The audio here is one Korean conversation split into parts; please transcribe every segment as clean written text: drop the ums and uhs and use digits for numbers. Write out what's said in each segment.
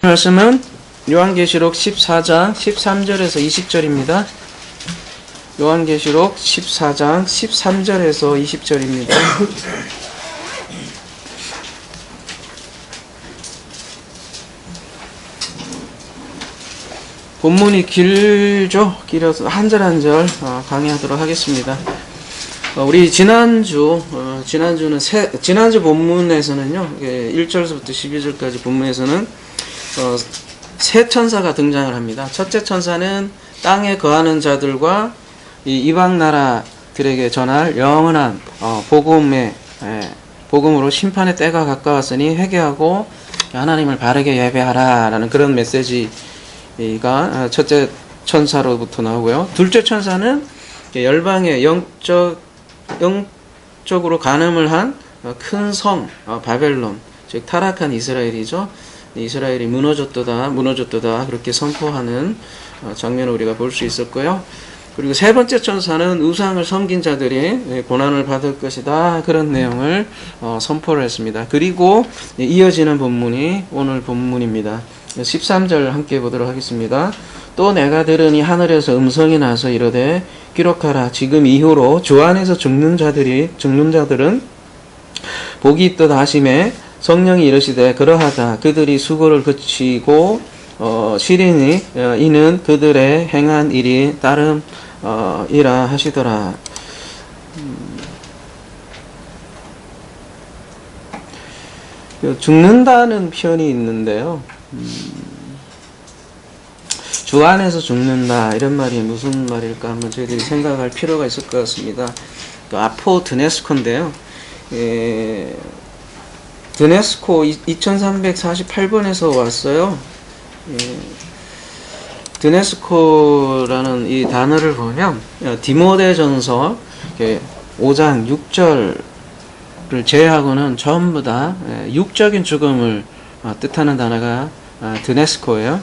말씀은 요한계시록 14장 13절에서 20절입니다. 요한계시록 14장 13절에서 20절입니다. 본문이 길죠? 길어서 한 절 한 절 강의하도록 하겠습니다. 우리 지난주 본문에서는요, 1절부터 12절까지 본문에서는 세 천사가 등장을 합니다. 첫째 천사는 땅에 거하는 자들과 이 이방 나라들에게 전할 영원한 복음으로 심판의 때가 가까웠으니 회개하고 하나님을 바르게 예배하라 라는 그런 메시지가 첫째 천사로부터 나오고요. 둘째 천사는 열방의 영적으로 간음을 한 큰 성 바벨론, 즉 타락한 이스라엘이죠. 이스라엘이 무너졌도다 그렇게 선포하는 장면을 우리가 볼 수 있었고요. 그리고 세 번째 천사는 우상을 섬긴 자들이 고난을 받을 것이다, 그런 내용을 선포를 했습니다. 그리고 이어지는 본문이 오늘 본문입니다. 13절 함께 보도록 하겠습니다. 또 내가 들으니 하늘에서 음성이 나서 이르되 기록하라. 지금 이후로 주 안에서 죽는 자들은 복이 있도다 하시매 성령이 이르시되 그러하다. 그들이 수고를 그치고 시리니 이는 그들의 행한 일이 따름이라 하시더라. 죽는다는 표현이 있는데요. 주 안에서 죽는다, 이런 말이 무슨 말일까 한번 저희들이 생각할 필요가 있을 것 같습니다. 아포드네스코인데요. 드네스코 2348번에서 왔어요. 드네스코라는 이 단어를 보면 디모데전서 5장 6절을 제외하고는 전부 다 육적인 죽음을 뜻하는 단어가 드네스코예요.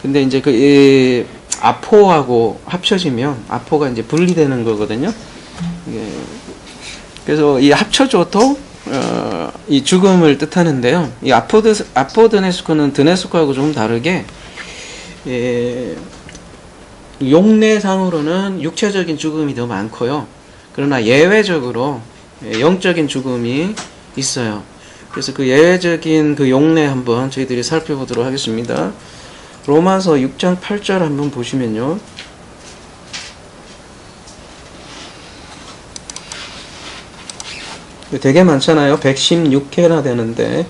근데 이제 아포하고 합쳐지면 아포가 이제 분리되는 거거든요. 그래서 이 합쳐줘도 이 죽음을 뜻하는데요. 이 아포드네스코는 드네스코하고 좀 다르게 용례상으로는 육체적인 죽음이 더 많고요. 그러나 예외적으로 영적인 죽음이 있어요. 그래서 그 예외적인 그 용례 한번 저희들이 살펴보도록 하겠습니다. 로마서 6장 8절 한번 보시면요. 되게 많잖아요. 116회나 되는데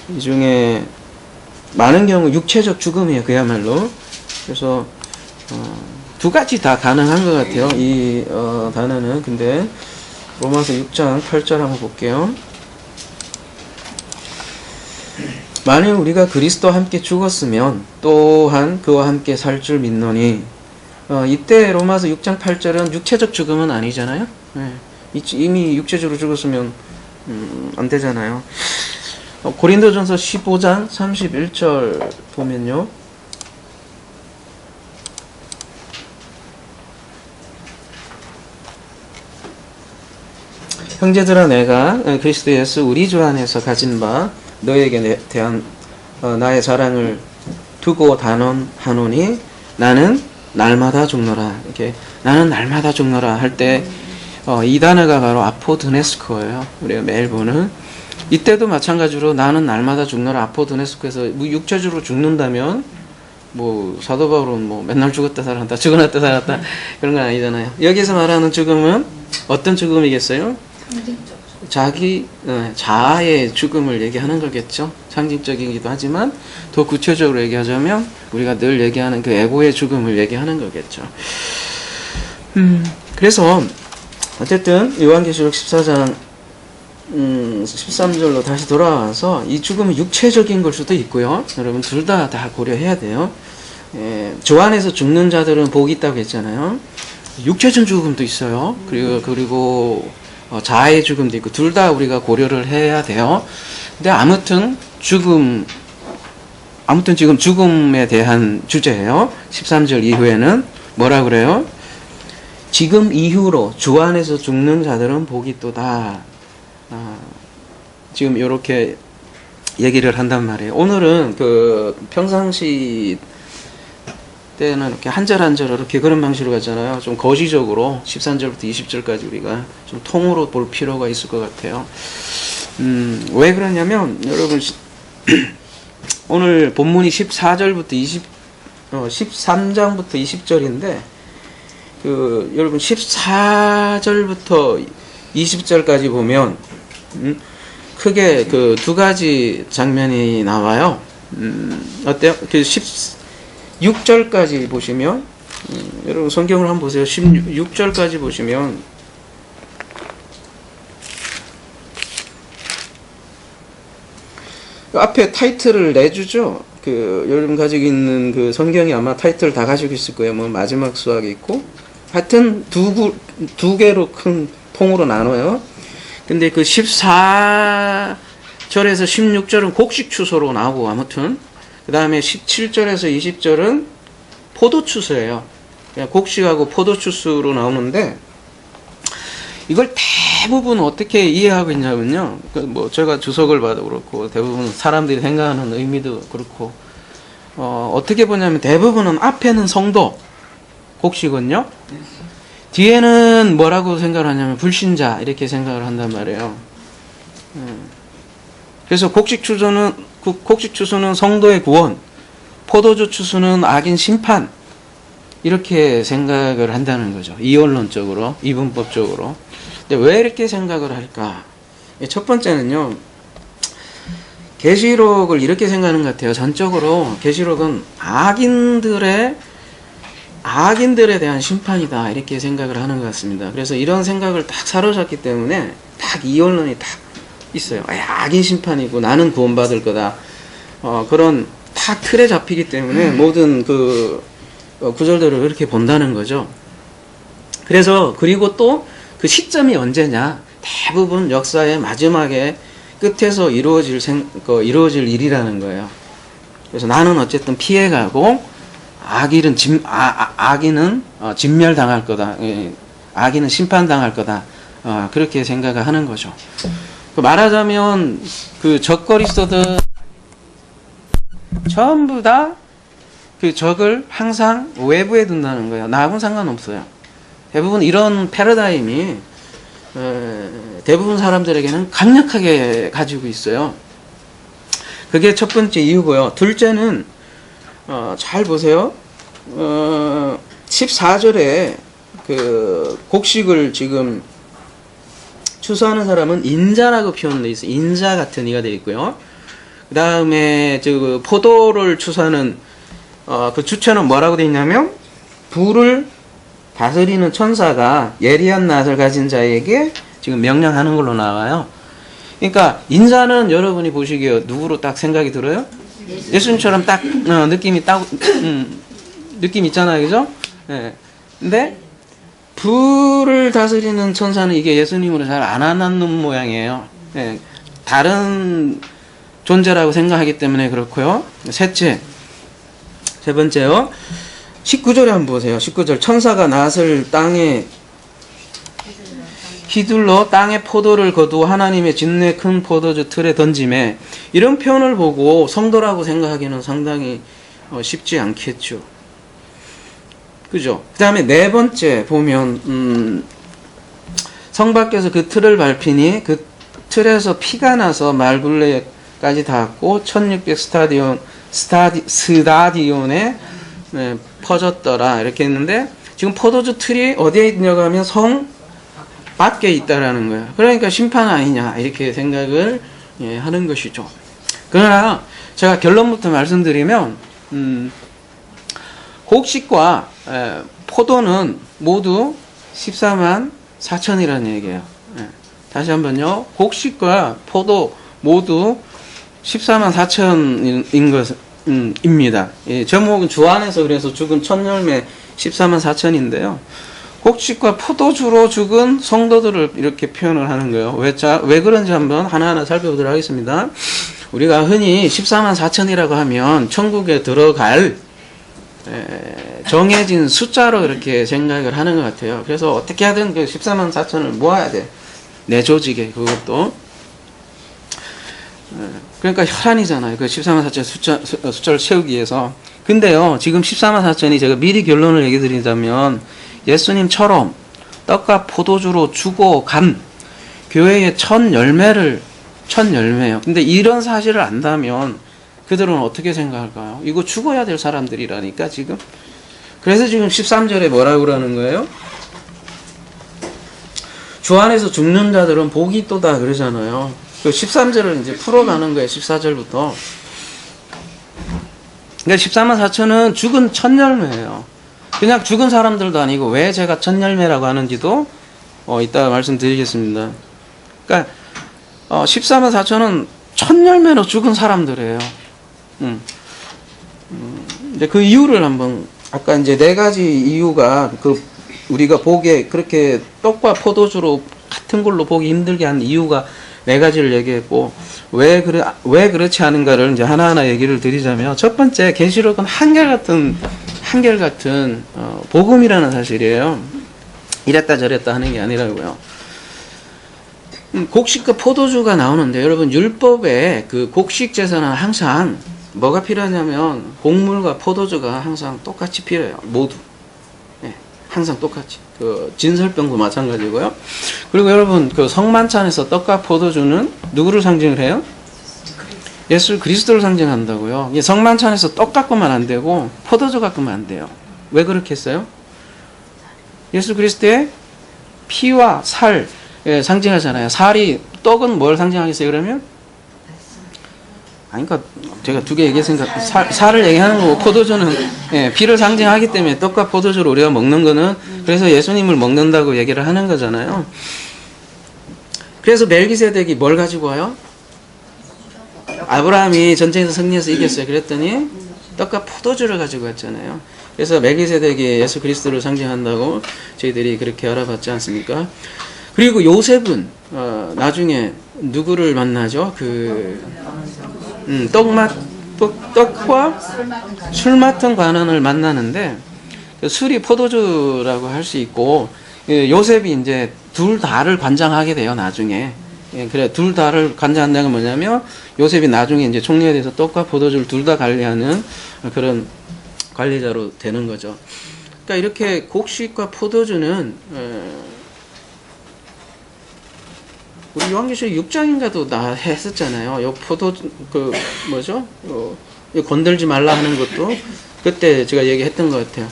이 중에 많은 경우 육체적 죽음이에요. 그야말로. 그래서 두 가지 다 가능한 것 같아요. 이 단어는. 근데 로마서 6장 8절 한번 볼게요. 만일 우리가 그리스도와 함께 죽었으면 또한 그와 함께 살 줄 믿노니, 이때 로마서 6장 8절은 육체적 죽음은 아니잖아요. 네. 이미 육체적으로 죽었으면 안 되잖아요. 고린도전서 15장 31절 보면요. 형제들아, 내가 그리스도 예수 우리 주 안에서 가진 바 너에게 대한 나의 자랑을 두고 단언하노니 나는 날마다 죽노라. 이렇게 나는 날마다 죽노라 할 때 이 단어가 바로 아포드네스코예요. 우리가 매일 보는. 이때도 마찬가지로 나는 날마다 죽노라, 아포드네스코에서 육체적으로 죽는다면 사도 바울은 맨날 죽었다 살았다, 죽어났다 살았다 그런 건 아니잖아요. 여기서 말하는 죽음은 어떤 죽음이겠어요? 자아의 죽음을 얘기하는 거겠죠. 상징적이기도 하지만 더 구체적으로 얘기하자면 우리가 늘 얘기하는 그 에고의 죽음을 얘기하는 거겠죠. 그래서 어쨌든 요한계시록 14장 13절로 다시 돌아와서 이 죽음은 육체적인 걸 수도 있고요. 여러분 둘 다 고려해야 돼요. 주 안에서 죽는 자들은 복이 있다고 했잖아요. 육체적 죽음도 있어요. 그리고 자아의 죽음도 있고 둘 다 우리가 고려를 해야 돼요. 근데 아무튼 지금 죽음에 대한 주제예요. 13절 이후에는 뭐라 그래요? 지금 이후로 주 안에서 죽는 자들은 복이 있도다. 지금 이렇게 얘기를 한단 말이에요. 오늘은 그 평상시 때는 이렇게 한 절 한 절 이렇게 그런 방식으로 갔잖아요. 좀 거시적으로 13절부터 20절까지 우리가 좀 통으로 볼 필요가 있을 것 같아요. 왜 그러냐면 여러분 오늘 본문이 14절부터 13장부터 20절인데 그 여러분 14절부터 20절까지 보면 크게 그 두 가지 장면이 나와요. 어때요? 그 16절까지 보시면 여러분 성경을 한번 보세요. 16절까지 보시면 앞에 타이틀을 내주죠. 그 여러분 가지고 있는 그 성경이 아마 타이틀 다 가지고 있을 거예요. 뭐 마지막 수학이 있고 하여튼 두 개로 큰 통으로 나눠요. 근데 그 14절에서 16절은 곡식 추수로 나오고 아무튼 그 다음에 17절에서 20절은 포도 추수예요. 곡식하고 포도 추수로 나오는데 이걸 대부분 어떻게 이해하고 있냐면요. 뭐 제가 주석을 봐도 그렇고 대부분 사람들이 생각하는 의미도 그렇고 어떻게 보냐면 대부분은 앞에는 성도 곡식은요. 뒤에는 뭐라고 생각을 하냐면 불신자 이렇게 생각을 한단 말이에요. 그래서 곡식 추수는 성도의 구원, 포도주 추수는 악인 심판 이렇게 생각을 한다는 거죠. 이원론적으로, 이분법적으로. 근데 왜 이렇게 생각을 할까? 첫 번째는요. 계시록을 이렇게 생각하는 것 같아요. 전적으로 계시록은 악인들에 대한 심판이다 이렇게 생각을 하는 것 같습니다. 그래서 이런 생각을 딱 사로잡기 때문에 딱 이원론이 딱 있어요. 악인 심판이고 나는 구원받을 거다. 그런 딱 틀에 잡히기 때문에 모든 그 구절들을 그렇게 본다는 거죠. 그래서 그리고 또 그 시점이 언제냐? 대부분 역사의 마지막에 끝에서 이루어질 일이라는 거예요. 그래서 나는 어쨌든 피해가고 악인은 진멸당할 거다. 악인은 심판당할 거다. 그렇게 생각을 하는 거죠. 말하자면 그 적그리스도들 전부 다 그 적을 항상 외부에 둔다는 거예요. 나하고는 상관없어요. 대부분 이런 패러다임이 대부분 사람들에게는 강력하게 가지고 있어요. 그게 첫 번째 이유고요. 둘째는 잘 보세요. 14절에 그 곡식을 지금 추수하는 사람은 인자라고 표현되어 있어요. 인자 같은 이가 되어 있고요. 그 다음에 그 포도를 추수하는 그 주체는 뭐라고 되어 있냐면 불을 다스리는 천사가 예리한 낫을 가진 자에게 지금 명령하는 걸로 나와요. 그러니까 인자는 여러분이 보시기에 누구로 딱 생각이 들어요? 예수님처럼 딱 느낌이 느낌 있잖아요, 그죠? 네. 근데 불을 다스리는 천사는 이게 예수님으로 잘 안 와닿는 모양이에요. 네. 다른 존재라고 생각하기 때문에 그렇고요. 세 번째요. 19절에 한번 보세요. 19절 천사가 낫을 땅에 휘둘러 땅에 포도를 거두어 하나님의 진노의 큰 포도주 틀에 던짐에 이런 표현을 보고 성도라고 생각하기는 상당히 쉽지 않겠죠. 그죠? 그 다음에 네 번째 보면 성 밖에서 그 틀을 밟히니 그 틀에서 피가 나서 말굴레까지 닿았고 1600 스타디온에 퍼졌더라 이렇게 했는데 지금 포도주 틀이 어디에 있냐고 하면 성 밖에 있다라는 거예요. 그러니까 심판 아니냐 이렇게 생각을 하는 것이죠. 그러나 제가 결론부터 말씀드리면 곡식과 포도는 모두 14만 4천이라는 얘기예요. 다시 한번요. 곡식과 포도 모두 14만 4천인 것입니다. 제목은 주 안에서 그래서 죽은 첫 열매 14만 4천인데요. 곡식과 포도주로 죽은 성도들을 이렇게 표현을 하는 거예요. 왜 그런지 한번 하나하나 살펴보도록 하겠습니다. 우리가 흔히 14만 4천이라고 하면 천국에 들어갈 정해진 숫자로 이렇게 생각을 하는 것 같아요. 그래서 어떻게 하든 그 14만 4천을 모아야 돼. 내 조직에 그것도. 그러니까 혈안이잖아요. 그 14만 4천 숫자를 채우기 위해서. 근데요, 지금 14만 4천이 제가 미리 결론을 얘기 드리자면, 예수님처럼 떡과 포도주로 주고 간 교회의 첫 열매예요. 근데 이런 사실을 안다면 그들은 어떻게 생각할까요? 이거 죽어야 될 사람들이라니까, 지금. 그래서 지금 13절에 뭐라고 그러는 거예요? 주 안에서 죽는 자들은 복이 있도다 그러잖아요. 그 13절을 이제 풀어가는 거예요. 14절부터. 그러니까 14만 4천은 죽은 첫 열매예요. 그냥 죽은 사람들도 아니고 왜 제가 첫 열매라고 하는지도 이따 말씀드리겠습니다. 그러니까 14만 4천은 첫 열매로 죽은 사람들이에요. 이제 그 이유를 한번, 아까 이제 네 가지 이유가 우리가 보기에 그렇게 떡과 포도주로 같은 걸로 보기 힘들게 한 이유가 네 가지를 얘기했고, 왜 그렇지 않은가를 이제 하나하나 얘기를 드리자면, 첫 번째, 계시록은 한결같은 복음이라는 사실이에요. 이랬다 저랬다 하는 게 아니라고요. 곡식과 포도주가 나오는데, 여러분, 율법에 그 곡식 제사는 항상 뭐가 필요하냐면 곡물과 포도주가 항상 똑같이 필요해요. 모두. 네, 항상 똑같이. 그 진설병도 마찬가지고요. 그리고 여러분, 그 성만찬에서 떡과 포도주는 누구를 상징을 해요? 예수 그리스도를 상징한다고요. 성만찬에서 떡 갖고만 안 되고 포도주 갖고만 안 돼요. 왜 그렇게 했어요? 예수 그리스도의 피와 살 상징하잖아요. 떡은 뭘 상징하겠어요, 그러면? 아니, 그러니까 제가 두 개 얘기했으니까 살을 얘기하는 거고, 포도주는 피를 상징하기 때문에 떡과 포도주를 우리가 먹는 거는, 그래서 예수님을 먹는다고 얘기를 하는 거잖아요. 그래서 멜기세덱이 뭘 가지고 와요? 아브라함이 전쟁에서 승리해서 이겼어요. 그랬더니 떡과 포도주를 가지고 왔잖아요. 그래서 멜기세덱이 예수 그리스도를 상징한다고 저희들이 그렇게 알아봤지 않습니까? 그리고 요셉은 나중에 누구를 만나죠? 떡과 술 맡은 관원을 만나는데, 술이 포도주라고 할 수 있고, 요셉이 이제 둘 다를 관장하게 돼요, 나중에. 그래, 둘 다를 관장한다는 건 뭐냐면, 요셉이 나중에 이제 총리에 대해서 떡과 포도주를 둘 다 관리하는 그런 관리자로 되는 거죠. 그러니까 이렇게 곡식과 포도주는, 우리 요한계시록 6장인가도 나 했었잖아요. 요 건들지 말라 하는 것도 그때 제가 얘기했던 것 같아요.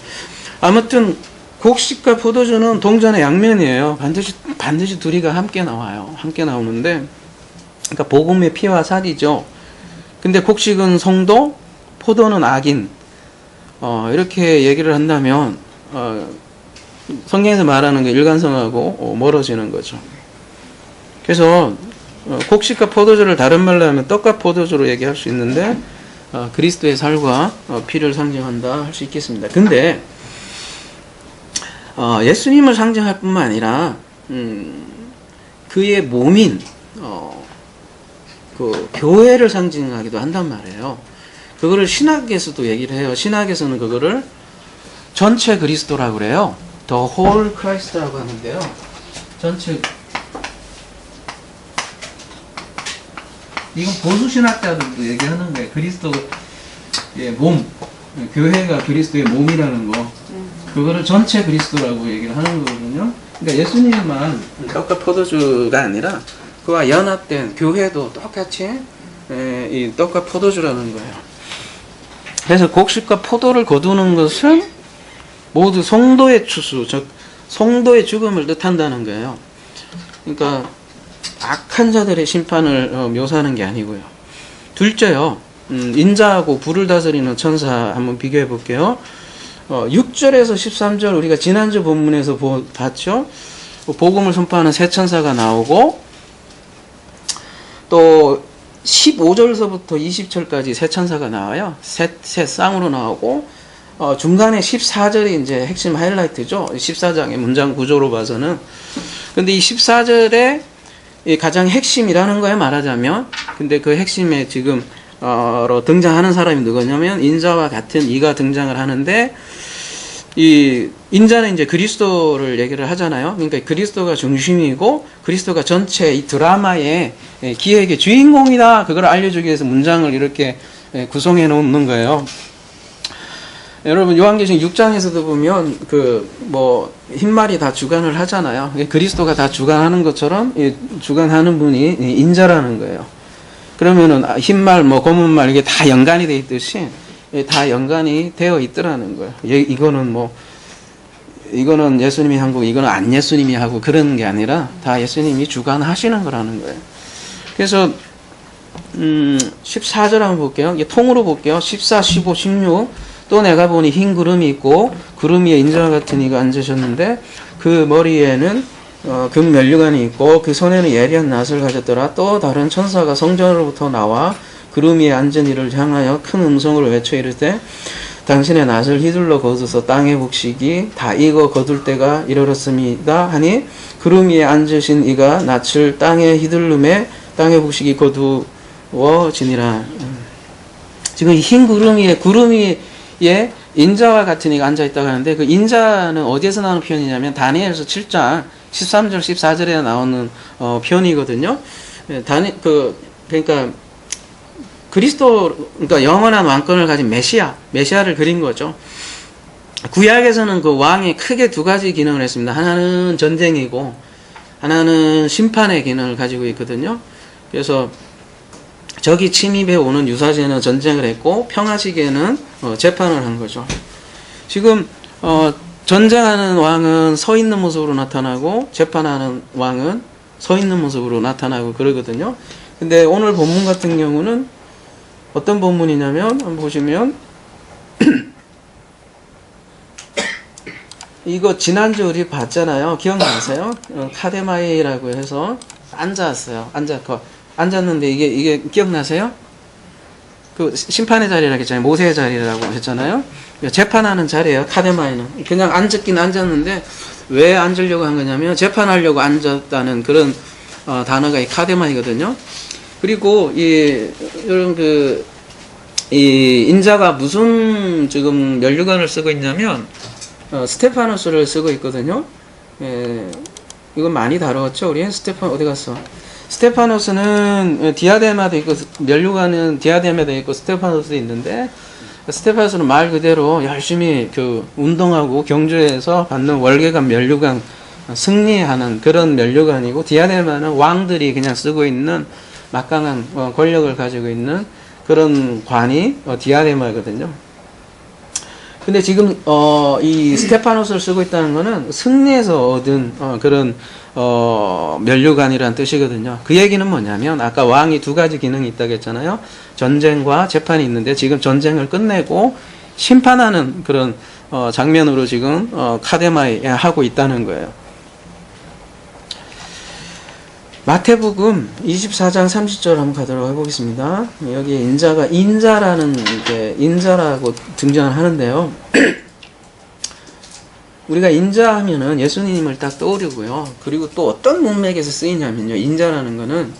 아무튼 곡식과 포도주는 동전의 양면이에요. 반드시 둘이가 함께 나와요. 함께 나오는데, 그러니까 복음의 피와 살이죠. 근데 곡식은 성도, 포도는 악인. 이렇게 얘기를 한다면 성경에서 말하는 게 일관성하고 멀어지는 거죠. 그래서 곡식과 포도주를 다른 말로 하면 떡과 포도주로 얘기할 수 있는데, 그리스도의 살과 피를 상징한다 할 수 있겠습니다. 근데 예수님을 상징할 뿐만 아니라 그의 몸인 그 교회를 상징하기도 한단 말이에요. 그거를 신학에서도 얘기를 해요. 신학에서는 그거를 전체 그리스도라고 그래요. The whole Christ라고 하는데요. 전체, 이건 보수신학자들도 얘기하는 거예요. 그리스도의 몸, 교회가 그리스도의 몸이라는 거, 그거를 전체 그리스도라고 얘기를 하는 거거든요. 그러니까 예수님만 떡과 포도주가 아니라 그와 연합된 교회도 똑같이 이 떡과 포도주라는 거예요. 그래서 곡식과 포도를 거두는 것은 모두 성도의 추수, 즉 성도의 죽음을 뜻한다는 거예요. 그러니까 악한 자들의 심판을 묘사하는 게 아니고요. 둘째요, 인자하고 불을 다스리는 천사 한번 비교해 볼게요. 6절에서 13절 우리가 지난주 본문에서 봤죠. 복음을 선포하는 새 천사가 나오고, 또 15절서부터 20절까지 새 천사가 나와요. 새 쌍으로 나오고, 중간에 14절이 이제 핵심 하이라이트죠. 14장의 문장 구조로 봐서는. 근데 이 14절에 가장 핵심이라는 거에 말하자면, 근데 그 핵심에 지금 등장하는 사람이 누구냐면 인자와 같은 이가 등장을 하는데, 이 인자는 이제 그리스도를 얘기를 하잖아요. 그러니까 그리스도가 중심이고 그리스도가 전체 이 드라마의 기획의 주인공이다. 그걸 알려주기 위해서 문장을 이렇게 구성해 놓는 거예요. 여러분 요한계시록 6장에서도 보면 그 뭐 흰말이 다 주관을 하잖아요. 그리스도가 다 주관하는 것처럼 주관하는 분이 인자라는 거예요. 그러면은 흰말 뭐 검은말 이게 다 연관이 돼 있듯이 다 연관이 되어 있더라는 거예요. 이거는 예수님이 한 거고 이거는 안 예수님이 하고 그런 게 아니라 다 예수님이 주관하시는 거라는 거예요. 그래서 14절 한번 볼게요. 이게 통으로 볼게요. 14, 15, 16. 또 내가 보니 흰 구름이 있고 구름 위에 인자와 같은 이가 앉으셨는데 그 머리에는 금 면류관이 있고 그 손에는 예리한 낫을 가졌더라. 또 다른 천사가 성전으로부터 나와 구름 위에 앉은 이를 향하여 큰 음성으로 외쳐 이르되 당신의 낫을 휘둘러 거두서 땅의 곡식이 다 익어 거둘 때가 이르렀습니다 하니 구름 위에 앉으신 이가 낫을 땅에 휘둘름에 땅의 곡식이 거두어지니라. 지금 흰 구름 위에 인자와 같은 이가 앉아있다고 하는데 그 인자는 어디에서 나오는 표현이냐면 다니엘서 7장 13절 14절에 나오는 표현이거든요. 그러니까 그리스도, 그러니까 영원한 왕권을 가진 메시아를 그린 거죠. 구약에서는 그 왕이 크게 두 가지 기능을 했습니다. 하나는 전쟁이고 하나는 심판의 기능을 가지고 있거든요. 그래서 적이 침입해 오는 유사시에는 전쟁을 했고 평화시기에는 재판을 한 거죠. 지금 전쟁하는 왕은 서 있는 모습으로 나타나고 재판하는 왕은 서 있는 모습으로 나타나고 그러거든요. 근데 오늘 본문 같은 경우는 어떤 본문이냐면 한번 보시면 이거 지난주 우리 봤잖아요. 기억나세요? 카데마이라고 해서 앉았는데 이게 기억나세요? 그 심판의 자리라고 했잖아요. 모세의 자리라고 했잖아요. 재판하는 자리예요. 카데마이는 그냥 앉았긴 앉았는데 왜 앉으려고 한 거냐면 재판하려고 앉았다는 그런 단어가 이 카데마이거든요. 그리고 여러분 이 인자가 무슨 지금 면류관을 쓰고 있냐면 스테파노스를 쓰고 있거든요. 이건 많이 다뤘죠. 우리 어디 갔어? 스테파노스는 디아데마도 있고 면류관은 디아데마도 있고 스테파노스도 있는데 스테파노스는 말 그대로 열심히 운동하고 경주에서 받는 월계관 면류관 승리하는 그런 면류관이고 디아데마는 왕들이 그냥 쓰고 있는 막강한 권력을 가지고 있는 그런 관이 디아데마거든요. 근데 지금 이 스테파노스를 쓰고 있다는 거는 승리에서 얻은 그런 면류관이라는 뜻이거든요. 그 얘기는 뭐냐면 아까 왕이 두 가지 기능이 있다고 했잖아요. 전쟁과 재판이 있는데 지금 전쟁을 끝내고 심판하는 그런 장면으로 지금 카데마이 하고 있다는 거예요. 마태복음 24장 30절 한번 가도록 해보겠습니다. 여기에 인자라고 등장을 하는데요. 우리가 인자하면은 예수님을 딱 떠오르고요. 그리고 또 어떤 문맥에서 쓰이냐면요. 인자라는 거는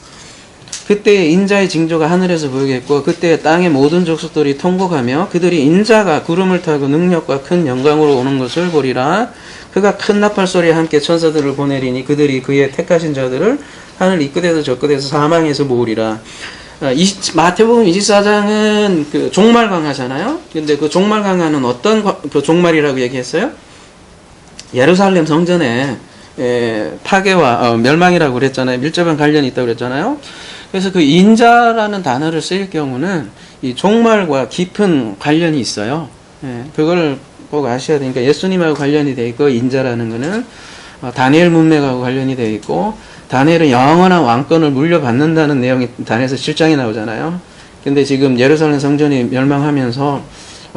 그때의 인자의 징조가 하늘에서 보이겠고 그때의 땅의 모든 족속들이 통곡하며 그들이 인자가 구름을 타고 능력과 큰 영광으로 오는 것을 보리라. 그가 큰 나팔소리와 함께 천사들을 보내리니 그들이 그의 택하신 자들을 하늘 이 끝에서 저 끝에서 사망에서 모으리라. 마태복음 24장은 그 종말강화잖아요. 근데 그 종말강화는 어떤 그 종말이라고 얘기했어요? 예루살렘 성전의 파괴와 멸망이라고 그랬잖아요. 밀접한 관련이 있다고 그랬잖아요. 그래서 그 인자라는 단어를 쓰일 경우는 이 종말과 깊은 관련이 있어요. 그걸 꼭 아셔야 되니까 예수님하고 관련이 되어 있고 인자라는 거는 다니엘 문맥하고 관련이 되어 있고 다니엘은 영원한 왕권을 물려받는다는 내용이 다니엘서 7장에 나오잖아요. 근데 지금 예루살렘 성전이 멸망하면서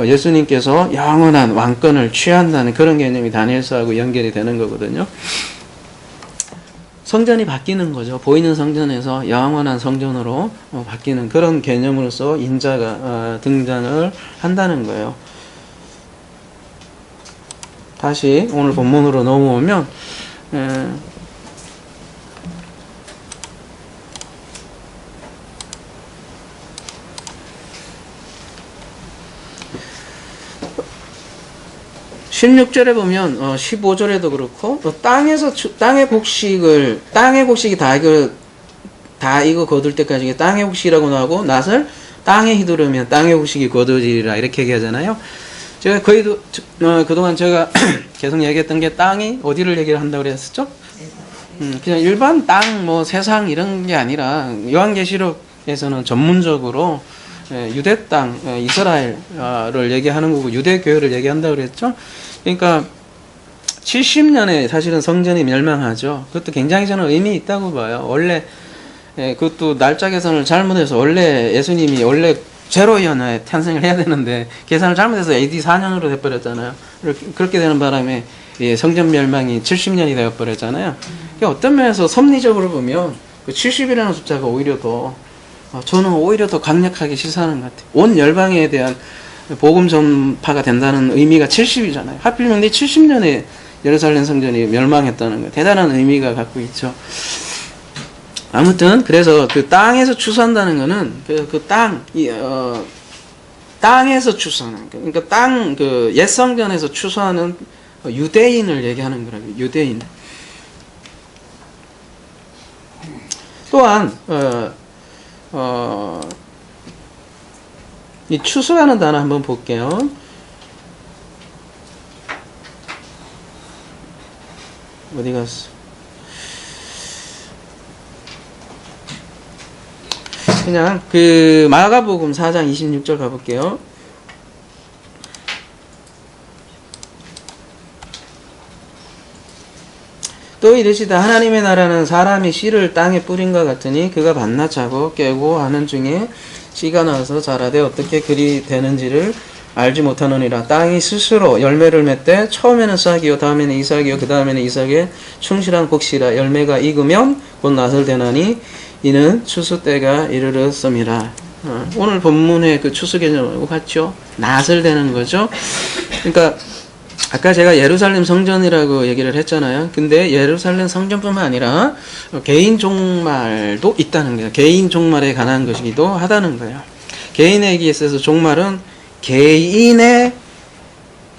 예수님께서 영원한 왕권을 취한다는 그런 개념이 다니엘서하고 연결이 되는 거거든요. 성전이 바뀌는 거죠. 보이는 성전에서 영원한 성전으로 바뀌는 그런 개념으로서 인자가 등장을 한다는 거예요. 다시 오늘 본문으로 넘어오면 16절에 보면 15절에도 그렇고 땅의 곡식이 다 이거 거둘 때까지 땅의 곡식이라고 나오고 낫을 땅에 휘두르면 땅의 곡식이 거두지리라 이렇게 얘기하잖아요. 제가 그동안 제가 계속 얘기했던 게 땅이 어디를 얘기를 한다고 그랬었죠? 그냥 일반 땅 세상 이런 게 아니라 요한계시록에서는 전문적으로 유대 땅 이스라엘을 얘기하는 거고 유대교회를 얘기한다고 그랬죠. 그러니까 70년에 사실은 성전이 멸망하죠. 그것도 굉장히 저는 의미 있다고 봐요. 원래 그것도 날짜 계산을 잘못해서 원래 예수님이 원래 0년에 탄생을 해야 되는데 계산을 잘못해서 AD 4년으로 돼버렸잖아요. 그렇게 되는 바람에 성전 멸망이 70년이 되어버렸잖아요. 그러니까 어떤 면에서 섭리적으로 보면 그 70이라는 숫자가 오히려 저는 오히려 더 강력하게 시사하는 것 같아요. 온 열방에 대한 복음 전파가 된다는 의미가 70이잖아요. 하필이면 70년에 예루살렘 성전이 멸망했다는 거 대단한 의미가 갖고 있죠. 아무튼 그래서 그 땅에서 추수한다는 거는 땅에서 추수하는 그러니까 옛 성전에서 추수하는 유대인을 얘기하는 거라고요. 유대인. 또한 이 추수하는 단어 한번 볼게요. 어디 갔어? 그냥 마가복음 4장 26절 가볼게요. 또 이르시다 하나님의 나라는 사람이 씨를 땅에 뿌린 것 같으니 그가 밤낮 자고 깨고 하는 중에 씨가 나서 자라되 어떻게 그리 되는지를 알지 못하느니라. 땅이 스스로 열매를 맺되 처음에는 싹이요 다음에는 이삭이요 그 다음에는 이삭의 충실한 곡시라. 열매가 익으면 곧 낫을 되나니 이는 추수 때가 이르렀음이라. 오늘 본문의 그 추수 개념하고 같죠? 낫을 되는 거죠. 그러니까 아까 제가 예루살렘 성전이라고 얘기를 했잖아요. 근데 예루살렘 성전뿐만 아니라 개인 종말도 있다는 거예요. 개인 종말에 관한 것이기도 하다는 거예요. 개인에게 있어서 종말은 개인의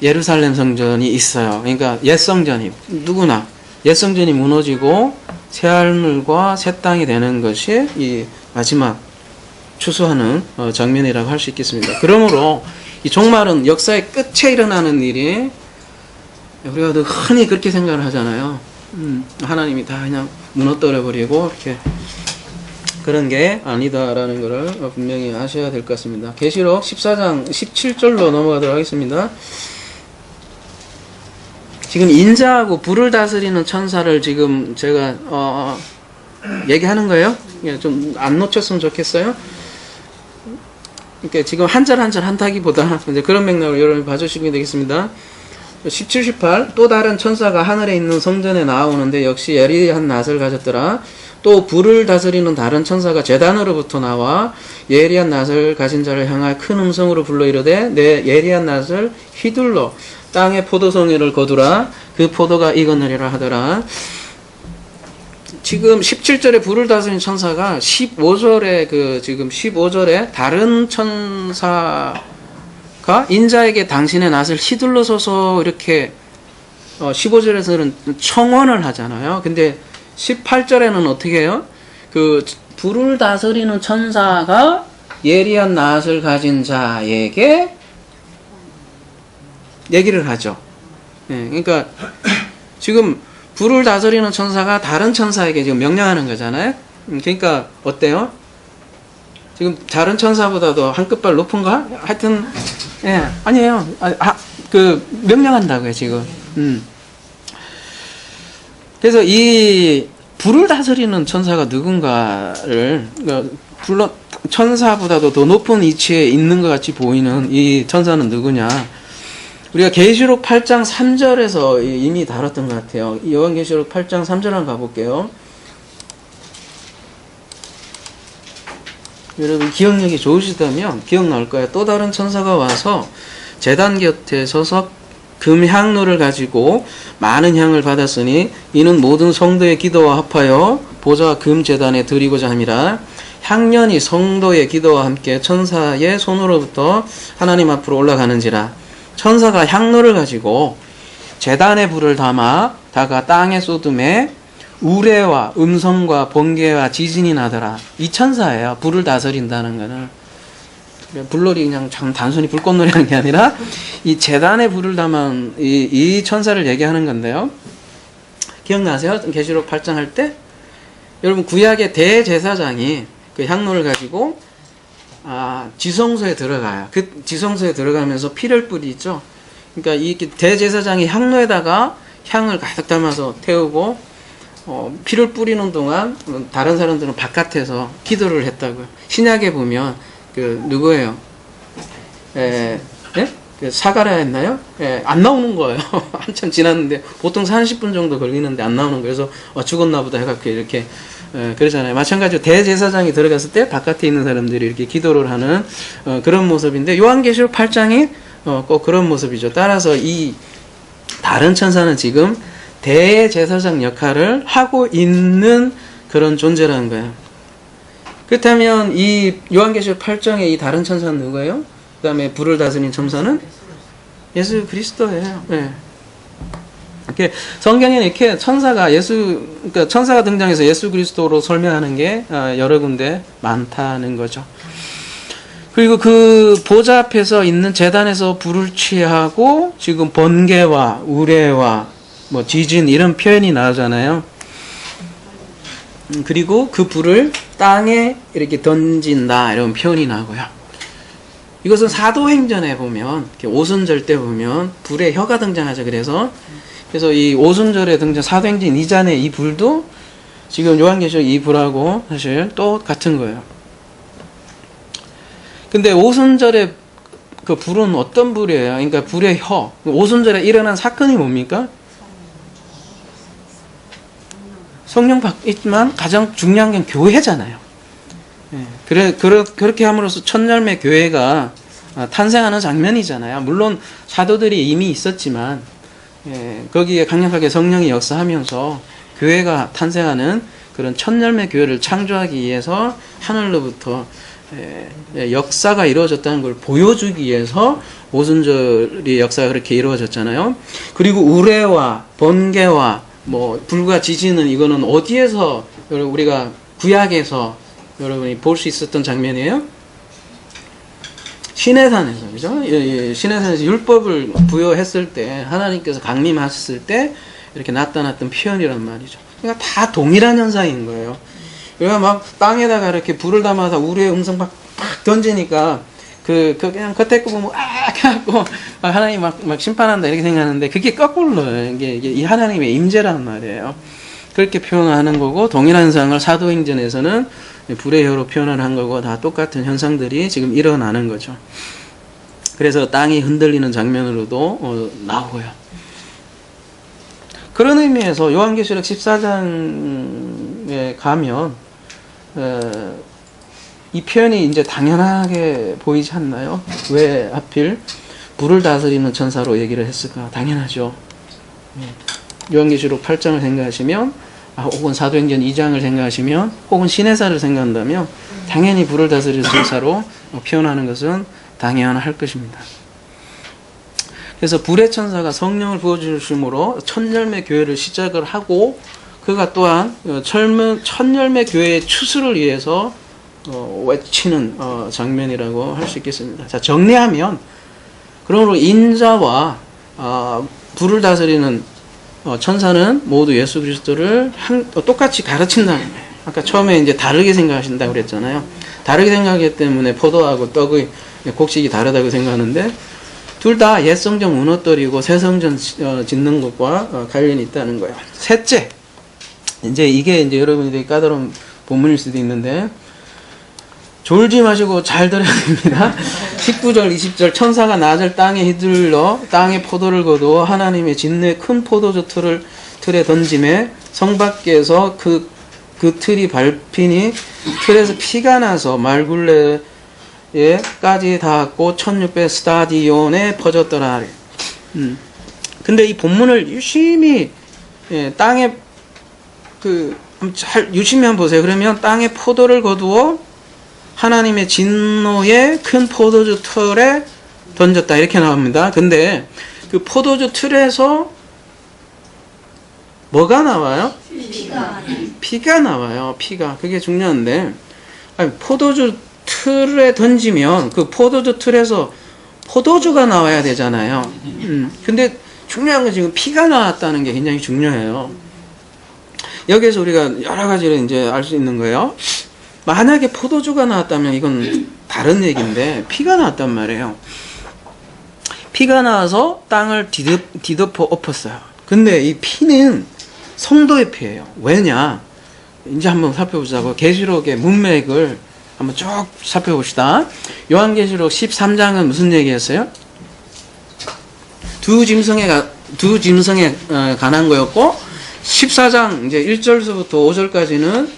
예루살렘 성전이 있어요. 그러니까 옛 성전이 누구나 옛 성전이 무너지고 새 하늘과 새 땅이 되는 것이 이 마지막 추수하는 장면이라고 할 수 있겠습니다. 그러므로 이 종말은 역사의 끝에 일어나는 일이 우리가 흔히 그렇게 생각을 하잖아요. 하나님이 다 그냥 무너뜨려 버리고 이렇게 그런 게 아니다라는 것을 분명히 아셔야 될 것 같습니다. 계시록 14장 17절로 넘어가도록 하겠습니다. 지금 인자하고 불을 다스리는 천사를 지금 제가 얘기하는 거예요. 좀 안 놓쳤으면 좋겠어요. 그러니까 지금 한 절 한 절 한다기보다 이제 그런 맥락을 여러분이 봐주시면 되겠습니다. 17, 18 또 다른 천사가 하늘에 있는 성전에 나오는데 역시 예리한 낫을 가졌더라. 또 불을 다스리는 다른 천사가 제단으로부터 나와 예리한 낫을 가진 자를 향하여 큰 음성으로 불러 이르되 내 예리한 낫을 휘둘러 땅의 포도송이를 거두라. 그 포도가 익었느리라 하더라. 지금 17절에 불을 다스리는 천사가 15절에 지금 15절에 다른 천사가 인자에게 당신의 낫을 휘둘러서서 이렇게 15절에서는 청원을 하잖아요. 근데 18절에는 어떻게 해요? 그 불을 다스리는 천사가 예리한 낫을 가진 자에게 얘기를 하죠. 그러니까 지금 불을 다스리는 천사가 다른 천사에게 지금 명령하는 거잖아요. 그러니까 어때요? 지금 다른 천사보다도 한 끗발 높은가? 하여튼 아니에요. 명령한다고요 지금. 그래서 이 불을 다스리는 천사가 누군가를 천사보다도 더 높은 위치에 있는 것 같이 보이는 이 천사는 누구냐? 우리가 계시록 8장 3절에서 이미 다뤘던 것 같아요. 요한계시록 8장 3절 한번 가볼게요. 여러분 기억력이 좋으시다면 기억날 거예요. 또 다른 천사가 와서 제단 곁에 서서 금향로를 가지고 많은 향을 받았으니 이는 모든 성도의 기도와 합하여 보좌 금제단에 드리고자 함이라. 향년이 성도의 기도와 함께 천사의 손으로부터 하나님 앞으로 올라가는지라. 천사가 향로를 가지고 제단에 불을 담아다가 땅에 쏟음에 우레와 음성과 번개와 지진이 나더라. 이 천사예요. 불을 다스린다는 거는. 불놀이 그냥 단순히 불꽃놀이 하는 게 아니라 이 제단에 불을 담은 이 천사를 얘기하는 건데요. 기억나세요? 계시록 8장 할 때? 여러분 구약의 대제사장이 그 향로를 가지고 지성소에 들어가요. 그 지성소에 들어가면서 피를 뿌리죠. 그러니까 이 대제사장이 향로에다가 향을 가득 담아서 태우고 피를 뿌리는 동안 다른 사람들은 바깥에서 기도를 했다고요. 신약에 보면 누구예요? 그 사가랴 했나요? 안 나오는 거예요. 한참 지났는데 보통 30분 정도 걸리는데 안 나오는 거예요. 그래서 죽었나 보다 해갖고 이렇게 그러잖아요. 마찬가지로 대제사장이 들어갔을 때 바깥에 있는 사람들이 이렇게 기도를 하는 그런 모습인데 요한계시록 8장이 꼭 그런 모습이죠. 따라서 이 다른 천사는 지금 대제사장 역할을 하고 있는 그런 존재라는 거예요. 그렇다면 이 요한계시록 8장의 이 다른 천사는 누구예요? 그 다음에 불을 다스린 천사는 예수 그리스도예요. 네. 이렇게 성경에는 이렇게 그러니까 천사가 등장해서 예수 그리스도로 설명하는 게 여러 군데 많다는 거죠. 그리고 그 보좌 앞에서 있는 제단에서 불을 취하고 지금 번개와 우레와 뭐 지진 이런 표현이 나오잖아요. 그리고 그 불을 땅에 이렇게 던진다 이런 표현이 나오고요. 이것은 사도행전에 보면 오순절 때 보면 불의 혀가 등장하죠. 그래서 이 오순절에 등장 사도행전 2장의 이 불도 지금 요한계시록 이 불하고 사실 또 같은 거예요. 근데 오순절에 그 불은 어떤 불이에요? 그러니까 불의 혀. 오순절에 일어난 사건이 뭡니까? 성령 받지만 가장 중요한 게 교회잖아요. 그렇게 함으로써 천열매 교회가 탄생하는 장면이잖아요. 물론 사도들이 이미 있었지만 거기에 강력하게 성령이 역사하면서 교회가 탄생하는 그런 천열매 교회를 창조하기 위해서 하늘로부터 역사가 이루어졌다는 걸 보여주기 위해서 오순절의 역사가 그렇게 이루어졌잖아요. 그리고 우레와 번개와 뭐 불과 지진은 이거는 어디에서 우리가 구약에서 여러분이 볼 수 있었던 장면이에요? 시내산에서, 그죠? 시내산에서 율법을 부여했을 때 하나님께서 강림하셨을 때 이렇게 나타났던 표현이란 말이죠. 그러니까 다 동일한 현상인 거예요. 그러니까 막 땅에다가 이렇게 불을 담아서 우리의 음성 막 던지니까 그냥 겉에 거 보면 해갖고 하나님 막 심판한다 이렇게 생각하는데 그게 거꾸로예요. 이게 이 하나님의 임재라는 말이에요. 그렇게 표현하는 거고 동일한 현상을 사도행전에서는 불의 혀로 표현을 한 거고 다 똑같은 현상들이 지금 일어나는 거죠. 그래서 땅이 흔들리는 장면으로도 나오고요. 그런 의미에서 요한계시록 14장에 가면 이 표현이 이제 당연하게 보이지 않나요? 왜 하필 불을 다스리는 천사로 얘기를 했을까? 당연하죠. 요한계시록 8장을 생각하시면 혹은 사도행전 2장을 생각하시면 혹은 시내사를 생각한다면 당연히 불을 다스리는 천사로 표현하는 것은 당연할 것입니다. 그래서 불의 천사가 성령을 부어주심으로 천열매 교회를 시작을 하고 그가 또한 천열매 교회의 추수를 위해서 외치는 장면이라고 할 수 있겠습니다. 자, 정리하면 그러므로 인자와 불을 다스리는 천사는 모두 예수 그리스도를 똑같이 가르친다는 거예요. 아까 처음에 이제 다르게 생각하신다고 그랬잖아요. 다르게 생각하기 때문에 포도하고 떡의 곡식이 다르다고 생각하는데 둘 다 옛 성전 무너뜨리고 새 성전 짓는 것과 관련이 있다는 거예요. 셋째, 이게 이제 여러분들이 까다로운 본문일 수도 있는데 졸지 마시고 잘 들어야 됩니다. 19절, 20절 천사가 낮을 땅에 휘둘러 땅에 포도를 거두어 하나님의 진노의 큰 포도주 틀에 던짐에 성 밖에서 그 틀이 밟히니 틀에서 피가 나서 말굴레에까지 닿았고 1600 스타디온에 퍼졌더라. 근데 이 본문을 유심히 땅에 잘 유심히 한번 보세요. 그러면 땅에 포도를 거두어 하나님의 진노의 큰 포도주 틀에 던졌다 이렇게 나옵니다. 근데 그 포도주 틀에서 뭐가 나와요? 피가 피가 나와요. 피가. 그게 중요한데, 아니, 포도주 틀에 던지면 그 포도주 틀에서 포도주가 나와야 되잖아요. 근데 중요한 건 지금 피가 나왔다는 게 굉장히 중요해요. 여기에서 우리가 여러 가지를 이제 알 수 있는 거예요. 만약에 포도주가 나왔다면 이건 다른 얘기인데, 피가 나왔단 말이에요. 피가 나와서 땅을 뒤덮어 엎었어요. 근데 이 피는 성도의 피예요. 왜냐? 이제 한번 살펴보자고. 계시록의 문맥을 한번 쭉 살펴봅시다. 요한계시록 13장은 무슨 얘기였어요? 두 짐승에 관한 거였고, 14장 이제 1절서부터 5절까지는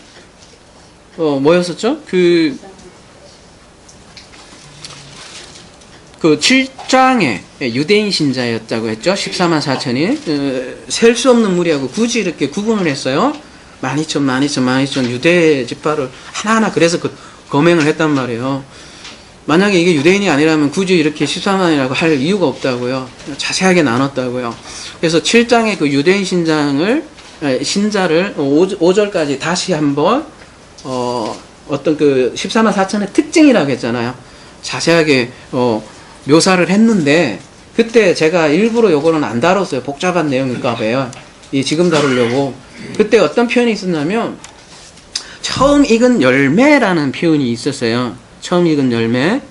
뭐였었죠? 그 7장에 유대인 신자였다고 했죠. 14만 4천이. 셀 수 없는 무리하고 굳이 이렇게 구분을 했어요. 12,000 유대 지파를 하나하나 그래서 그 거명을 했단 말이에요. 만약에 이게 유대인이 아니라면 굳이 이렇게 14만이라고 할 이유가 없다고요. 자세하게 나눴다고요. 그래서 7장의 그 유대인 신자를 5절까지 다시 한번 어떤 그 14만 4천의 특징이라고 했잖아요. 자세하게 묘사를 했는데, 그때 제가 일부러 요거는 안 다뤘어요. 복잡한 내용일까 봐요. 지금 다루려고. 그때 어떤 표현이 있었냐면, 처음 익은 열매라는 표현이 있었어요. 처음 익은 열매.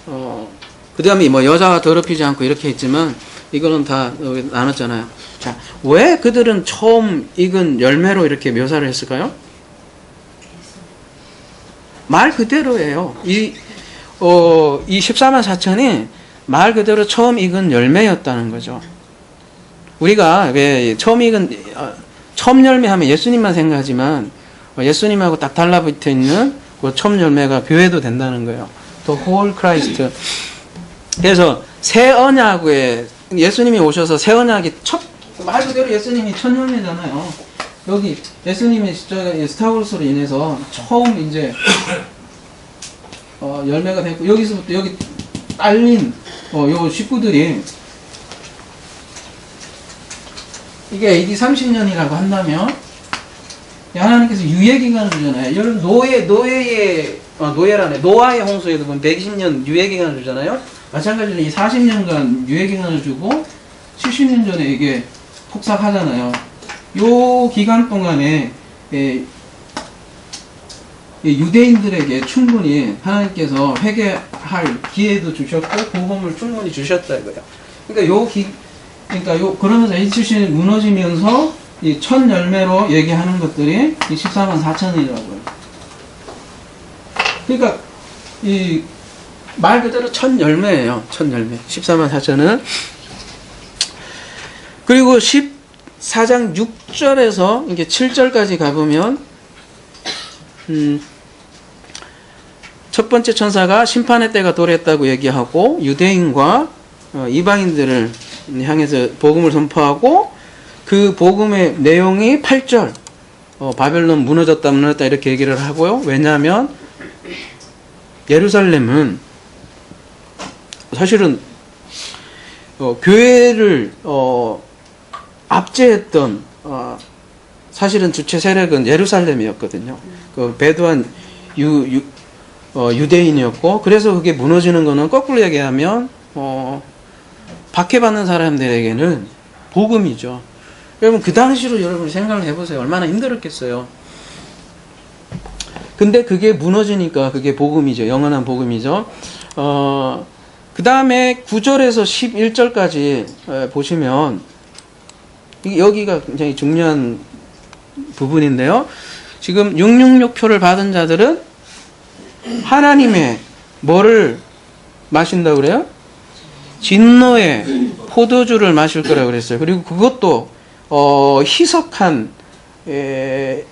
그 다음에 뭐 여자가 더럽히지 않고 이렇게 했지만, 이거는 다 나눴잖아요. 자, 왜 그들은 처음 익은 열매로 이렇게 묘사를 했을까요? 말 그대로예요. 이 14만 4천이 말 그대로 처음 익은 열매였다는 거죠. 우리가 왜 처음 열매 하면 예수님만 생각하지만, 예수님하고 딱 달라붙어 있는 그 처음 열매가 교회도 된다는 거예요. The whole Christ. 그래서 새 언약에 예수님이 오셔서 새 언약이 말 그대로 예수님이 첫 열매잖아요. 여기 예수님이 스타워스로 인해서 처음 이제 열매가 됐고, 여기서부터 여기 딸린 요 식구들이, 이게 AD 30년이라고 한다면 하나님께서 유예기간을 주잖아요. 여러분 노아의 홍수에도 120년 유예기간을 주잖아요. 마찬가지로 이 40년간 유예기간을 주고 70년 전에 이게 폭삭하잖아요. 요 기간 동안에 유대인들에게 충분히 하나님께서 회개할 기회도 주셨고 복음을 충분히 주셨다 이거예요. 그러면서 HCC는 무너지면서 이 첫 열매로 얘기하는 것들이 이 14만 4천이라고요. 그러니까 이 말 그대로 첫 열매예요. 첫 열매. 14만 4천은. 그리고 14장 6절에서 이게 7절까지 가보면 첫 번째 천사가 심판의 때가 도래했다고 얘기하고, 유대인과 이방인들을 향해서 복음을 선포하고, 그 복음의 내용이 8절 바벨론 무너졌다 이렇게 얘기를 하고요. 왜냐하면 예루살렘은 사실은 교회를 압제했던 사실은 주체 세력은 예루살렘이었거든요. 그 배도한 유대인이었고, 그래서 그게 무너지는 거는 거꾸로 얘기하면 박해받는 사람들에게는 복음이죠. 여러분 그 당시로 여러분 생각을 해보세요. 얼마나 힘들었겠어요. 근데 그게 무너지니까 그게 복음이죠. 영원한 복음이죠. 그 다음에 9절에서 11절까지 보시면 여기가 굉장히 중요한 부분인데요. 지금 666표를 받은 자들은 하나님의 뭐를 마신다고 그래요? 진노의 포도주를 마실 거라고 그랬어요. 그리고 그것도 희석한 그러니까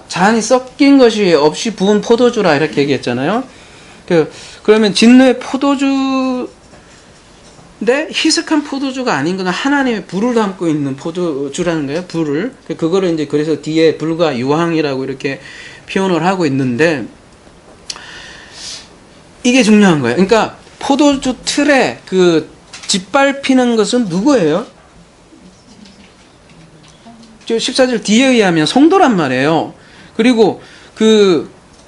잔이 섞인 것이 없이 부은 포도주라 이렇게 얘기했잖아요. 그러면 진노의 포도주인데 희석한 포도주가 아닌 건 하나님의 불을 담고 있는 포도주라는 거예요. 불을. 그거를 이제 그래서 뒤에 불과 유황이라고 이렇게 표현을 하고 있는데, 이게 중요한 거예요. 그러니까 포도주 틀에 그 짓밟히는 것은 누구예요? 14절 뒤에 의하면 성도란 말이에요. 그리고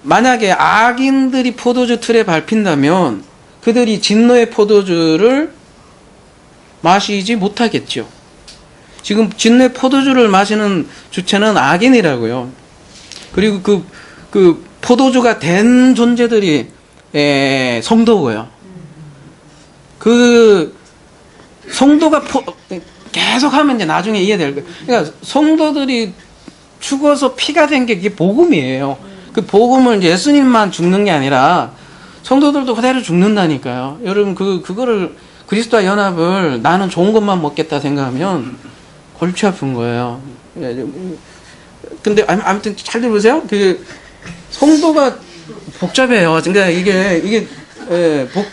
만약에 악인들이 포도주 틀에 밟힌다면 그들이 진노의 포도주를 마시지 못하겠죠. 지금 진노의 포도주를 마시는 주체는 악인이라고요. 그리고 그 포도주가 된 존재들이 성도고요. 그 성도가 계속 하면 이제 나중에 이해될 거예요. 그러니까 성도들이 죽어서 피가 된 게 그게 복음이에요. 그 복음을 이제 예수님만 죽는 게 아니라 성도들도 그대로 죽는다니까요. 여러분 그거를 그리스도와 연합을 나는 좋은 것만 먹겠다 생각하면 골치 아픈 거예요. 근데 아무튼 잘 들으세요. 성도가 복잡해요. 그러니까 이게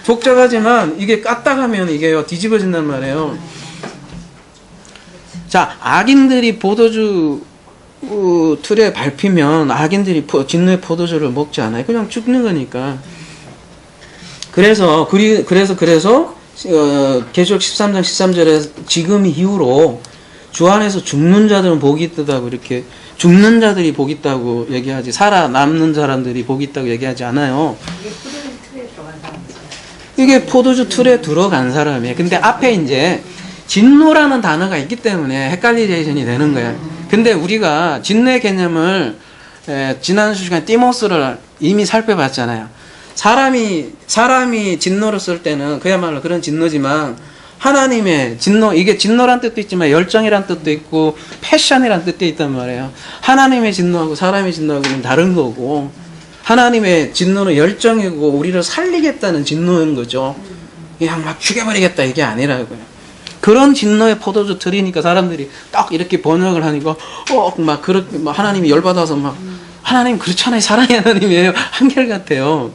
복잡하지만 이게 깠다가면 이게요 뒤집어진단 말이에요. 자, 악인들이 포도주 틀에 밟히면 악인들이 진노의 포도주를 먹지 않아요. 그냥 죽는 거니까. 그래서 계시록 13장 13절에 지금 이후로 주 안에서 죽는 자들은 복이 있다고 이렇게 죽는 자들이 복이 있다고 얘기하지 살아남는 사람들이 복이 있다고 얘기하지 않아요. 이게 포도주 틀에 들어간 사람이에요. 근데 앞에 이제 진노라는 단어가 있기 때문에 헷갈리제이션이 되는 거예요. 근데 우리가 진노의 개념을 지난 시간에 티모스를 이미 살펴봤잖아요. 사람이 진노를 쓸 때는 그야말로 그런 진노지만 하나님의 진노, 이게 진노란 뜻도 있지만 열정이란 뜻도 있고 패션이란 뜻도 있단 말이에요. 하나님의 진노하고 사람의 진노하고는 다른 거고, 하나님의 진노는 열정이고 우리를 살리겠다는 진노인 거죠. 그냥 막 죽여버리겠다 이게 아니라고요. 그런 진노의 포도주 틀이니까 사람들이 딱 이렇게 번역을 하니까 막 그렇게 막 하나님이 열받아서 막 하나님 그렇잖아요. 사랑의 하나님이에요. 한결같아요.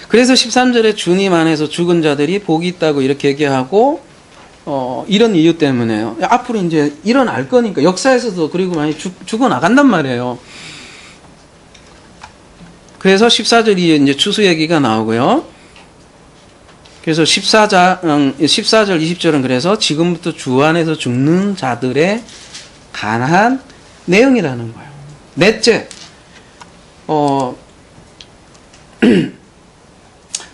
그래서 13절에 주님 안에서 죽은 자들이 복이 있다고 이렇게 얘기하고 이런 이유 때문에요. 앞으로 이제 일어날 거니까 역사에서도 그리고 많이 죽어나간단 말이에요. 그래서 14절이 이제 추수 얘기가 나오고요. 그래서 14절 20절은 그래서 지금부터 주 안에서 죽는 자들에 관한 내용이라는 거예요. 넷째,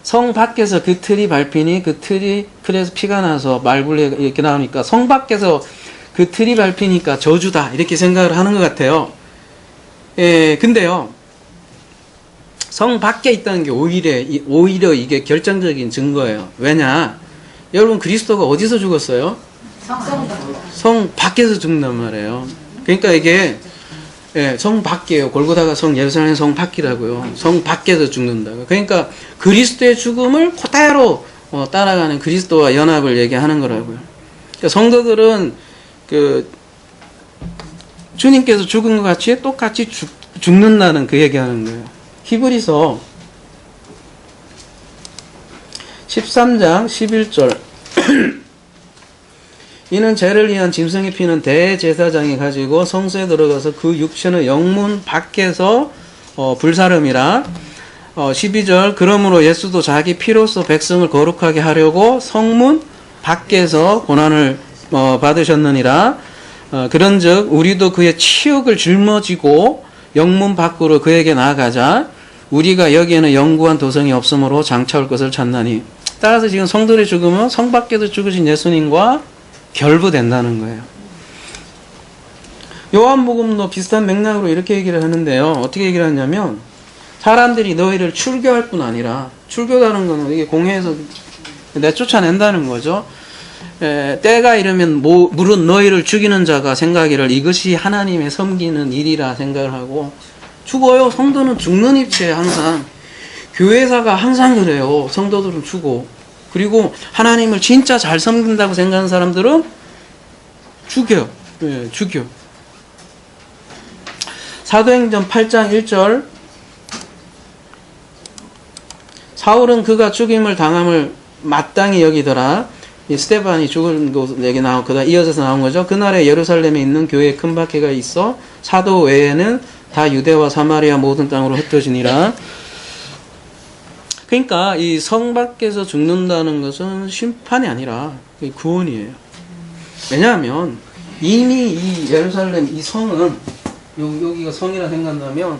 성 밖에서 그 틀이 밟히니 그 틀이 그래서 피가 나서 말굴레 이렇게 나오니까 성 밖에서 그 틀이 밟히니까 저주다 이렇게 생각을 하는 것 같아요. 근데요, 성 밖에 있다는 게 오히려 이게 결정적인 증거예요. 왜냐? 여러분 그리스도가 어디서 죽었어요? 성 밖에서 죽는단 말이에요. 그러니까 이게 성 밖이에요. 골고다가 성 예루살렘 성 밖이라고요. 성 밖에서 죽는다고. 그러니까 그리스도의 죽음을 그대로 따라가는 그리스도와 연합을 얘기하는 거라고요. 그러니까 성도들은 주님께서 죽은 것 같이 똑같이 죽는다는 그 얘기하는 거예요. 히브리서 13장 11절 이는 죄를 위한 짐승의 피는 대제사장이 가지고 성소에 들어가서 그 육체는 영문 밖에서 불사름이라. 12절 그러므로 예수도 자기 피로써 백성을 거룩하게 하려고 성문 밖에서 고난을 받으셨느니라. 그런즉 우리도 그의 치욕을 짊어지고 영문 밖으로 그에게 나아가자. 우리가 여기에는 영구한 도성이 없으므로 장차올 것을 찾나니. 따라서 지금 성도의 죽음은 성 밖에서 죽으신 예수님과 결부된다는 거예요. 요한복음도 비슷한 맥락으로 이렇게 얘기를 하는데요. 어떻게 얘기를 하냐면 사람들이 너희를 출교할 뿐 아니라, 출교라는 거는 이게 공회에서 내쫓아낸다는 거죠. 때가 이르면 물은 너희를 죽이는 자가 생각이를 이것이 하나님의 섬기는 일이라 생각을 하고 죽어요. 성도는 죽는 입체에 항상. 교회사가 항상 그래요. 성도들은 죽어. 그리고 하나님을 진짜 잘 섬긴다고 생각하는 사람들은 죽여요. 죽여. 사도행전 8장 1절 사울은 그가 죽임을 당함을 마땅히 여기더라. 이 스테반이 죽은 곳 얘기 나오고 그다음 이어져서 나온 거죠. 그날에 예루살렘에 있는 교회에 큰 박해가 있어 사도 외에는 다 유대와 사마리아 모든 땅으로 흩어지니라. 그러니까 이 성 밖에서 죽는다는 것은 심판이 아니라 구원이에요. 왜냐하면 이미 이 예루살렘 이 성은 여기가 성이라 생각나면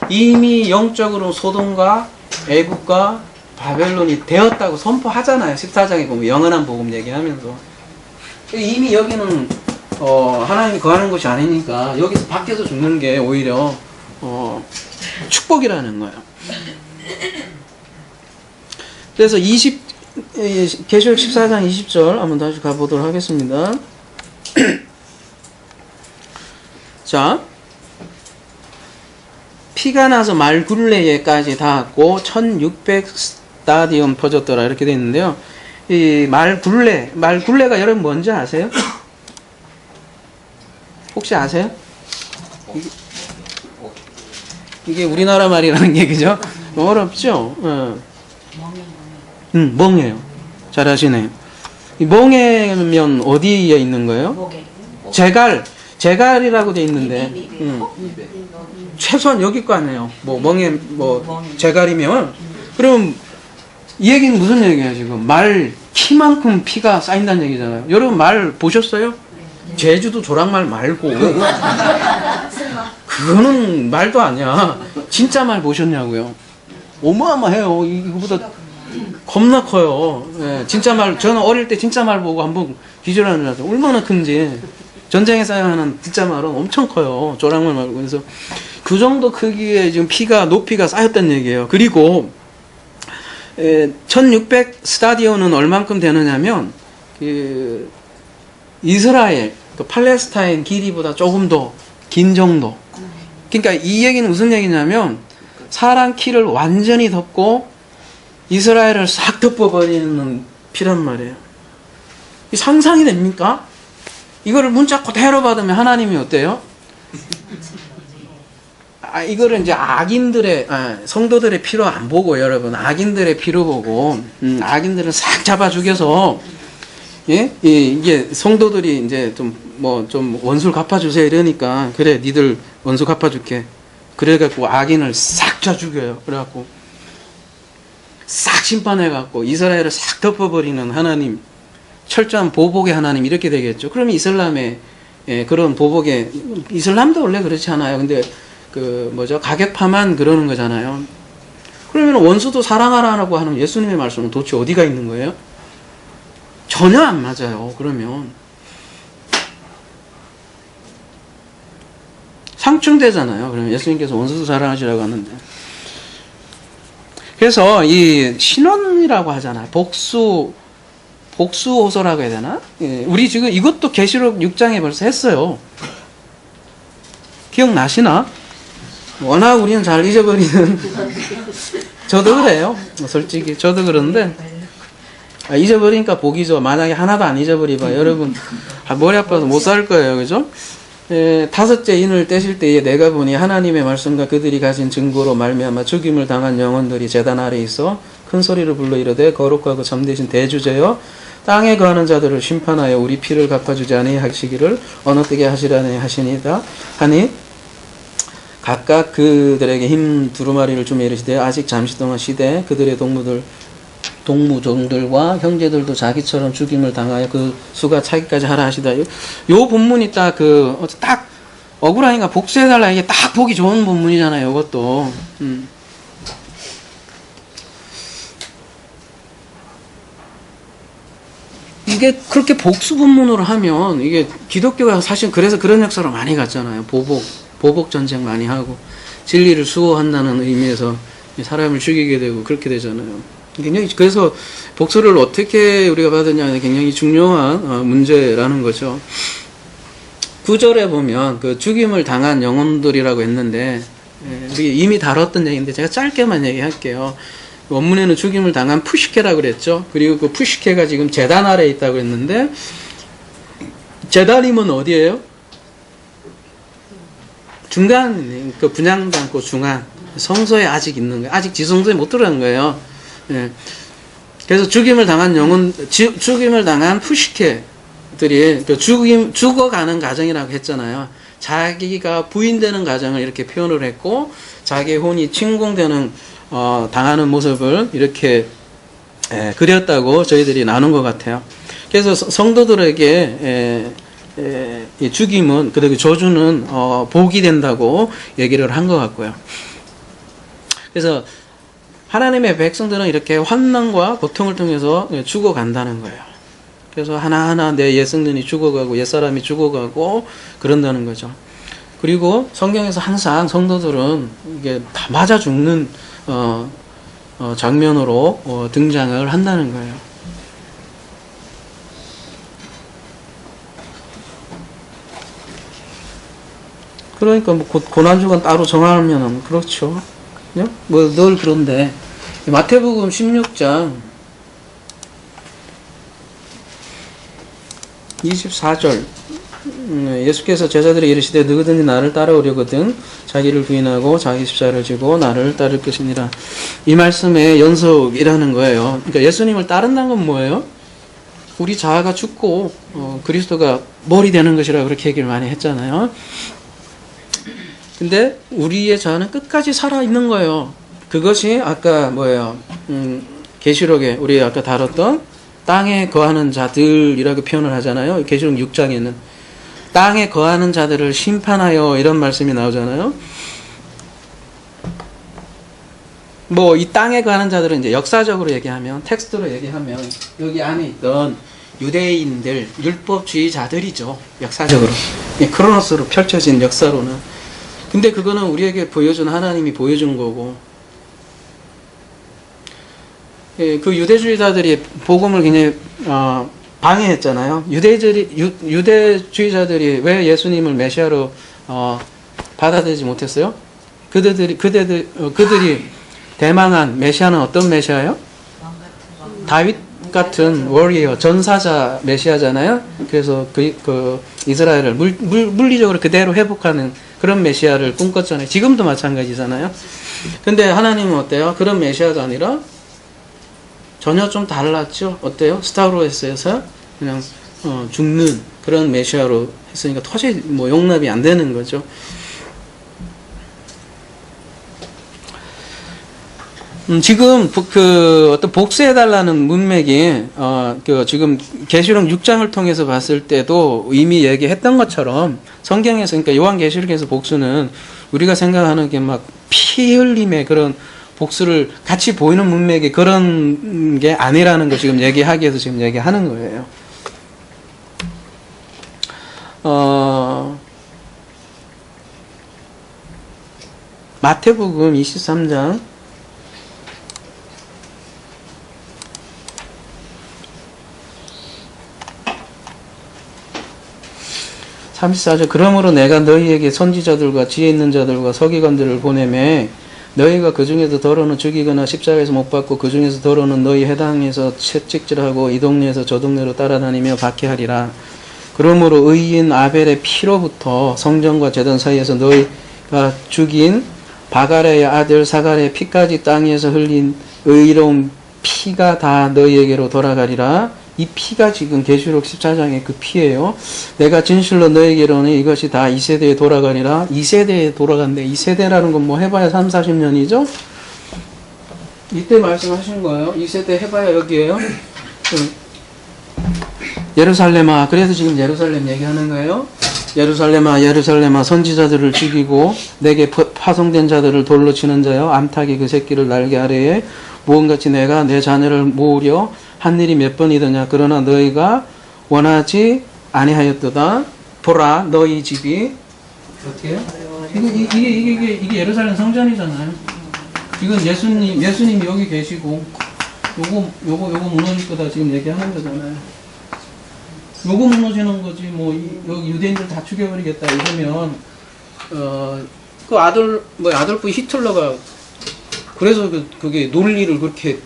이미 영적으로 소돔과 애국과 바벨론이 되었다고 선포하잖아요. 14장에 보면 영원한 복음 얘기하면서 이미 여기는 하나님이 거하는 곳이 아니니까 여기서 밖에서 죽는 게 오히려 축복이라는 거예요. 그래서 계시록 14장 20절 한번 다시 가보도록 하겠습니다. 자, 피가 나서 말굴레에까지 닿았고 1600 스타디움 퍼졌더라 이렇게 되어 있는데요. 이 말굴레가 여러분 뭔지 아세요? 혹시 아세요? 이게 우리나라 말이라는 얘기죠. 어렵죠? 멍해요. 잘하시네요. 이 멍해면 어디에 있는 거예요? 제갈이라고 돼 있는데, 최소한 여기 거 아니에요. 제갈이면, 그럼 이 얘기는 무슨 얘기예요, 지금? 말 키만큼 피가 쌓인다는 얘기잖아요. 여러분 말 보셨어요? 제주도 조랑말 말고, 그거는 말도 아니야. 진짜 말 보셨냐고요? 어마어마해요. 이거보다 겁나 커요. 예, 진짜 말, 저는 어릴 때 진짜 말 보고 한번 기절하는 줄 알았어요. 얼마나 큰지. 전쟁에 사용하는 진짜 말은 엄청 커요. 조랑말 말고. 그래서 그 정도 크기의 지금 높이가 쌓였다는 얘기예요. 그리고 1600 스타디온은 얼만큼 되느냐면 이스라엘, 팔레스타인 길이보다 조금 더 긴 정도. 그러니까 이 얘기는 무슨 얘기냐면 사람 키를 완전히 덮고 이스라엘을 싹 덮어버리는 피란 말이에요. 상상이 됩니까? 이거를 문자 그대로 받으면 하나님이 어때요? 이거를 이제 성도들의 피로 안 보고 여러분 악인들의 피로 보고 악인들을 싹 잡아 죽여서 이게 성도들이 이제 좀 원수를 갚아주세요 이러니까 그래 니들 원수 갚아줄게 그래갖고 악인을 싹 자 죽여요. 그래갖고 싹 심판해갖고 이스라엘을 싹 덮어버리는 하나님, 철저한 보복의 하나님 이렇게 되겠죠. 그러면 이슬람의 그런 보복의 이슬람도 원래 그렇지 않아요. 근데 가격파만 그러는 거잖아요. 그러면 원수도 사랑하라고 하는 예수님의 말씀은 도대체 어디가 있는 거예요? 전혀 안 맞아요. 그러면 상충되잖아요. 그러면 예수님께서 원수도 사랑하시라고 하는데. 그래서 이 신원이라고 하잖아요. 복수호소라고 해야 되나? 우리 지금 이것도 계시록 6장에 벌써 했어요. 기억나시나? 워낙 우리는 잘 잊어버리는 저도 그래요. 솔직히 저도 그런데 잊어버리니까 복이죠. 만약에 하나도 안 잊어버리면 여러분 머리 아파서 못 살 거예요. 그죠? 다섯째 인을 떼실 때에 내가 보니 하나님의 말씀과 그들이 가진 증거로 말미암아 죽임을 당한 영혼들이 제단 아래 있어 큰 소리로 불러 이르되 거룩하고 참되신 대주제여 땅에 거하는 자들을 심판하여 우리 피를 갚아주지 아니하시기를 어느 때게 하시라니 하시니다 하니 각각 그들에게 힘 두루마리를 주며 이르시되 아직 잠시 동안 쉬되 그들의 동무종들과 형제들도 자기처럼 죽임을 당하여 그 수가 차기까지 하라 하시다. 요 본문이 딱 억울하니까 복수해달라. 이게 딱 보기 좋은 본문이잖아요. 이것도. 이게 그렇게 복수 본문으로 하면 이게 기독교가 사실 그래서 그런 역사로 많이 갔잖아요. 보복 전쟁 많이 하고 진리를 수호한다는 의미에서 사람을 죽이게 되고 그렇게 되잖아요. 굉장히 그래서 복수를 어떻게 우리가 받느냐는 굉장히 중요한 문제라는 거죠. 9절에 보면 그 죽임을 당한 영혼들이라고 했는데 우리 이미 다뤘던 얘기인데 제가 짧게만 얘기할게요. 원문에는 죽임을 당한 푸시케라고 그랬죠. 그리고 그 푸시케가 지금 제단 아래에 있다고 했는데 제단이면 어디예요? 중간, 그 분향도 않고 중간 성소에 아직 있는 거예요. 아직 지성소에 못 들어간 거예요. 예. 그래서 죽임을 당한 푸시케들이 죽어가는 가정이라고 했잖아요. 자기가 부인되는 가정을 이렇게 표현을 했고, 자기의 혼이 침공되는, 당하는 모습을 이렇게, 그렸다고 저희들이 나눈 것 같아요. 그래서 성도들에게, 이 죽임은, 그리고 저주는 복이 된다고 얘기를 한 것 같고요. 그래서 하나님의 백성들은 이렇게 환난과 고통을 통해서 죽어간다는 거예요. 그래서 하나하나 내 옛성들이 죽어가고 옛사람이 죽어가고 그런다는 거죠. 그리고 성경에서 항상 성도들은 이게 다 맞아 죽는 장면으로 등장을 한다는 거예요. 그러니까 뭐 고난주간 따로 정하면은 그렇죠. 뭐 늘 그런데 마태복음 16장 24절 예수께서 제자들이 이르시되 누구든지 나를 따라오려거든 자기를 부인하고 자기 십자가를 지고 나를 따를 것이니라. 이 말씀의 연속이라는 거예요. 그러니까 예수님을 따른다는 건 뭐예요? 우리 자아가 죽고 그리스도가 머리 되는 것이라고 그렇게 얘기를 많이 했잖아요. 근데 우리의 자아는 끝까지 살아있는 거예요. 그것이 아까 뭐예요? 계시록에 우리 아까 다뤘던 땅에 거하는 자들이라고 표현을 하잖아요. 계시록 6장에는 땅에 거하는 자들을 심판하여 이런 말씀이 나오잖아요. 뭐 이 땅에 거하는 자들은 이제 역사적으로 얘기하면, 텍스트로 얘기하면 여기 안에 있던 유대인들, 율법주의자들이죠. 역사적으로. 크로노스로 펼쳐진 역사로는. 근데 그거는 우리에게 보여준, 하나님이 보여준 거고, 그 유대주의자들이 복음을 굉장히 방해했잖아요. 유대주의자들이 왜 예수님을 메시아로 받아들이지 못했어요? 그들이 대망한 메시아는 어떤 메시아예요? 다윗 같은 워리어, 전사자 메시아잖아요. 그래서 그 이스라엘을 물리적으로 그대로 회복하는 그런 메시아를 꿈꿨잖아요. 지금도 마찬가지잖아요. 근데 하나님은 어때요? 그런 메시아가 아니라 전혀 좀 달랐죠. 어때요? 스타로에서 그냥 죽는 그런 메시아로 했으니까 도저히 뭐 용납이 안 되는 거죠. 지금 그 어떤 복수해달라는 문맥이 그 지금 계시록 6장을 통해서 봤을 때도 이미 얘기했던 것처럼 성경에서, 그러니까 요한계시록에서 복수는 우리가 생각하는 게 막 피 흘림의 그런 복수를 같이 보이는 문맥이 그런 게 아니라는 거 지금 얘기하기 위해서 지금 얘기하는 거예요. 마태복음 23장 34절 그러므로 내가 너희에게 선지자들과 지혜 있는 자들과 서기관들을 보내매 너희가 그 중에서 더러는 죽이거나 십자가에서 못 박고 그 중에서 더러는 너희 해당에서 채찍질하고 이 동네에서 저 동네로 따라다니며 박해하리라. 그러므로 의인 아벨의 피로부터 성전과 제단 사이에서 너희가 죽인 바갈의 아들 사갈의 피까지 땅에서 흘린 의로운 피가 다 너희에게로 돌아가리라. 이 피가 지금 계시록 14장의 그 피예요. 내가 진실로 너희에게로는 이것이 다 이 세대에 돌아가리라. 이 세대에 돌아간대. 이 세대라는 건 뭐 해봐야 3, 40년이죠? 이때 말씀하신 거예요. 이 세대 해봐야 여기에요. 예루살렘아. 그래서 지금 예루살렘 얘기하는 거예요. 예루살렘아 예루살렘아 선지자들을 죽이고 내게 파송된 자들을 돌로 치는 자여 암탉이 그 새끼를 날개 아래에 무언같이 내가 내 자녀를 모으려 한 일이 몇 번이더냐. 그러나 너희가 원하지 아니하였도다. 보라 너희 집이 어떻게 해요? 이게 예루살렘 성전이잖아요. 이건 예수님이 여기 계시고 요거 무너질 거다 지금 얘기하는 거잖아요. 요거 무너지는 거지. 뭐 여기 유대인들 다 죽여버리겠다 이러면 그 아돌프 히틀러가 그래서 그게 논리를 그렇게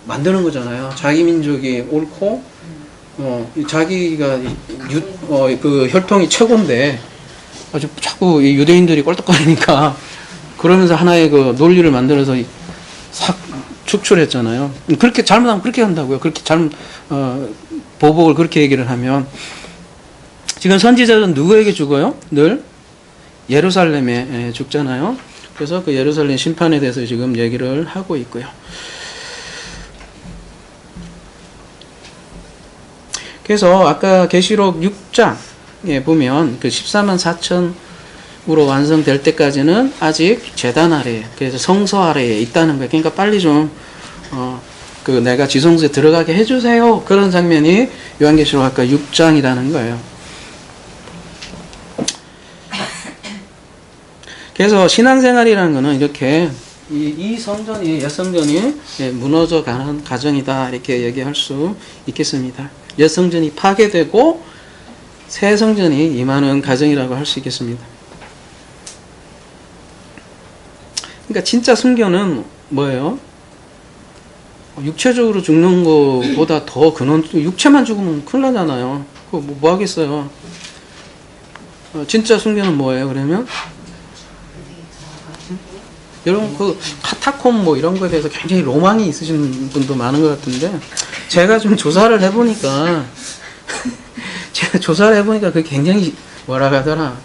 만드는 거잖아요. 자기 민족이 옳고, 자기가 그 혈통이 최고인데, 아주 자꾸 이 유대인들이 껄떡거리니까, 그러면서 하나의 그 논리를 만들어서 싹 축출했잖아요. 그렇게 잘못하면 그렇게 한다고요. 그렇게 보복을 그렇게 얘기를 하면. 지금 선지자는 누구에게 죽어요? 늘 예루살렘에 죽잖아요. 그래서 그 예루살렘 심판에 대해서 지금 얘기를 하고 있고요. 그래서 아까 계시록 6장 보면 그 14만 4천으로 완성될 때까지는 아직 제단 아래에, 그래서 성소 아래에 있다는 거예요. 그러니까 빨리 좀 그 내가 지성소에 들어가게 해주세요. 그런 장면이 요한계시록 아까 6장이라는 거예요. 그래서 신앙생활이라는 거는 이렇게 이 성전이, 옛 성전이 무너져 가는 과정이다, 이렇게 얘기할 수 있겠습니다. 옛 성전이 파괴되고 새 성전이 임하는 과정이라고 할 수 있겠습니다. 그러니까 진짜 순교는 뭐예요? 육체적으로 죽는 것보다 더 근원, 육체만 죽으면 큰일 나잖아요. 그거 뭐 하겠어요? 진짜 순교는 뭐예요, 그러면? 여러분, 그 카타콤 뭐 이런 거에 대해서 굉장히 로망이 있으신 분도 많은 것 같은데, 제가 좀 조사를 해보니까 그게 굉장히 뭐라 하더라,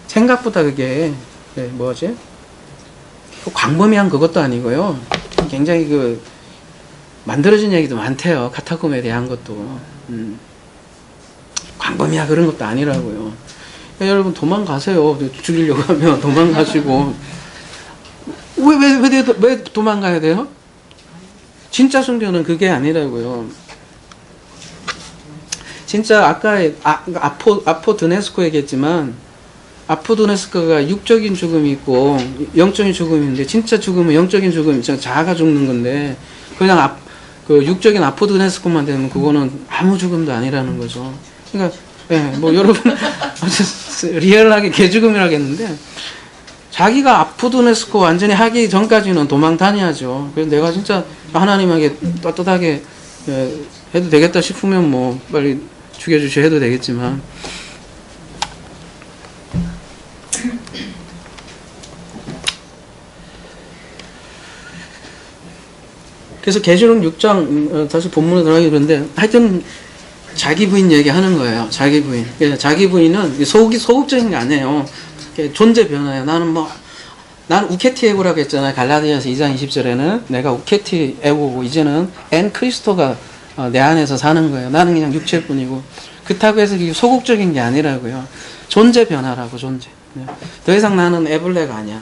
생각보다 그게 뭐지? 광범위한 그것도 아니고요, 굉장히 그 만들어진 얘기도 많대요. 카타콤에 대한 것도. 광범위한 그런 것도 아니라고요. 여러분 도망가세요. 죽이려고 하면 도망가시고. 왜 도망가야 돼요? 진짜 순교는 그게 아니라고요. 진짜 아까 아포드네스코 얘기했지만, 아포드네스코가 육적인 죽음이 있고 영적인 죽음인데, 진짜 죽음은 영적인 죽음이 자아가 죽는 건데, 그냥 그 육적인 아포드네스코만 되면 그거는 아무 죽음도 아니라는 거죠. 그러니까 뭐 여러분 리얼하게 개죽음이라겠는데, 자기가 아포드네스코 완전히 하기 전까지는 도망 다녀야죠. 그래서 내가 진짜 하나님에게 떳떳하게 해도 되겠다 싶으면 뭐 빨리 죽여주셔 해도 되겠지만, 그래서 계시록 6장 다시 본문에 들어가기 그런데, 하여튼 자기 부인 얘기하는 거예요. 자기 부인. 그래서 자기 부인은 소극적인 게 아니에요. 존재 변화예요. 나는 우케티 에고라고 했잖아요. 갈라디아서 2장 20절에는 내가 우케티 에고고, 이제는 엔 크리스토가 내 안에서 사는 거예요. 나는 그냥 육체뿐이고. 그렇다고 해서 이게 소극적인 게 아니라고요. 존재 변화라고, 존재. 더 이상 나는 에블레가 아니야.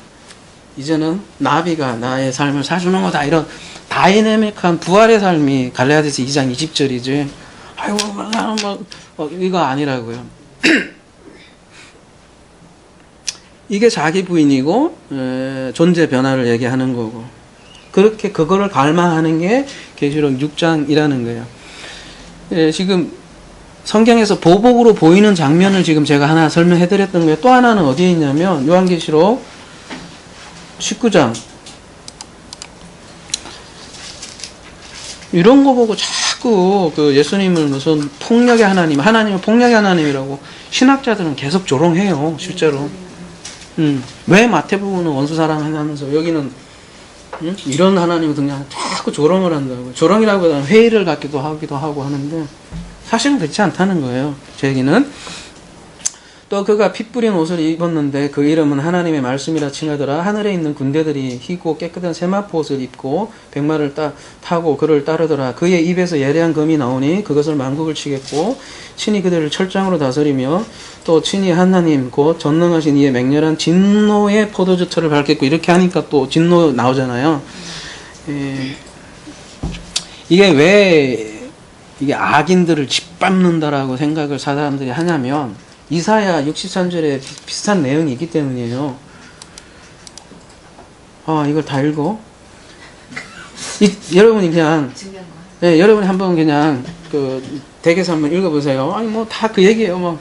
이제는 나비가 나의 삶을 사주는 거다. 이런 다이내믹한 부활의 삶이 갈라디아서 2장 20절이지. 아이고, 나는 이거 아니라고요. 이게 자기 부인이고, 존재 변화를 얘기하는 거고. 그렇게 그거를 갈망하는 게 계시록 6장이라는 거예요. 지금 성경에서 보복으로 보이는 장면을 지금 제가 하나 설명해 드렸던 거예요. 또 하나는 어디에 있냐면, 요한계시록 19장. 이런 거 보고 자꾸 그 예수님을 무슨 폭력의 하나님, 하나님을 폭력의 하나님이라고 신학자들은 계속 조롱해요, 실제로. 왜 마태복음은 원수 사랑하면서 여기는 이런 하나님을 그냥 자꾸 조롱을 한다고. 조롱이라고 하면 회의를 갖기도 하고 하는데, 사실은 그렇지 않다는 거예요. 제 얘기는. 또 그가 피 뿌린 옷을 입었는데 그 이름은 하나님의 말씀이라 칭하더라. 하늘에 있는 군대들이 희고 깨끗한 세마포 옷을 입고 백마를 타고 그를 따르더라. 그의 입에서 예리한 검이 나오니 그것을 만국을 치겠고, 친히 그들을 철장으로 다스리며, 또 친히 하나님 곧 전능하신 이의 맹렬한 진노의 포도주터를 밟겠고. 이렇게 하니까 또 진노 나오잖아요. 이게 왜 이게 악인들을 짓밟는다라고 생각을 사람들이 하냐면, 이사야 63절에 비슷한 내용이 있기 때문이에요. 이걸 다 읽어? 여러분이 그냥, 여러분이 한번 그냥 댁에서 한번 읽어보세요. 아니 뭐 다 그 얘기예요.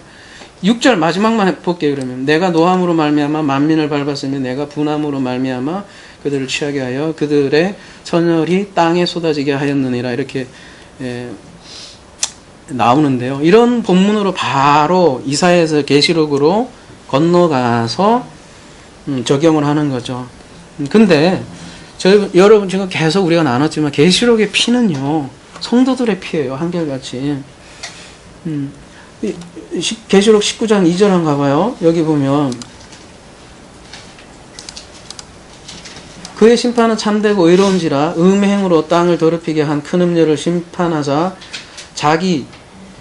6절 마지막만 볼게요. 그러면 내가 노함으로 말미암아 만민을 밟았으며 내가 분함으로 말미암아 그들을 취하게 하여 그들의 선혈이 땅에 쏟아지게 하였느니라. 이렇게 나오는데요. 이런 본문으로 바로 이사야에서 계시록으로 건너가서 적용을 하는 거죠. 근데 여러분 지금 계속 우리가 나눴지만 계시록의 피는요, 성도들의 피예요. 한결같이. 계시록 19장 2절 한번 가봐요. 여기 보면 그의 심판은 참되고 의로운지라 음의 행으로 땅을 더럽히게 한 큰 음녀를 심판하자 자기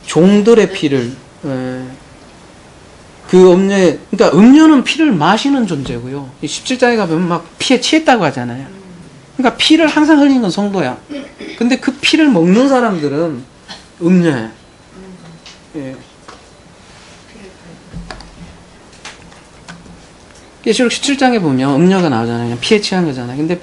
종들의 피를 그 음료에, 그러니까 음료는 피를 마시는 존재고요. 17장에 가보면 막 피에 취했다고 하잖아요. 그러니까 피를 항상 흘리는 건 성도야. 근데 그 피를 먹는 사람들은 음료야. 예. 계시록 17장에 보면 음료가 나오잖아요. 그냥 피에 취한 거잖아요. 근데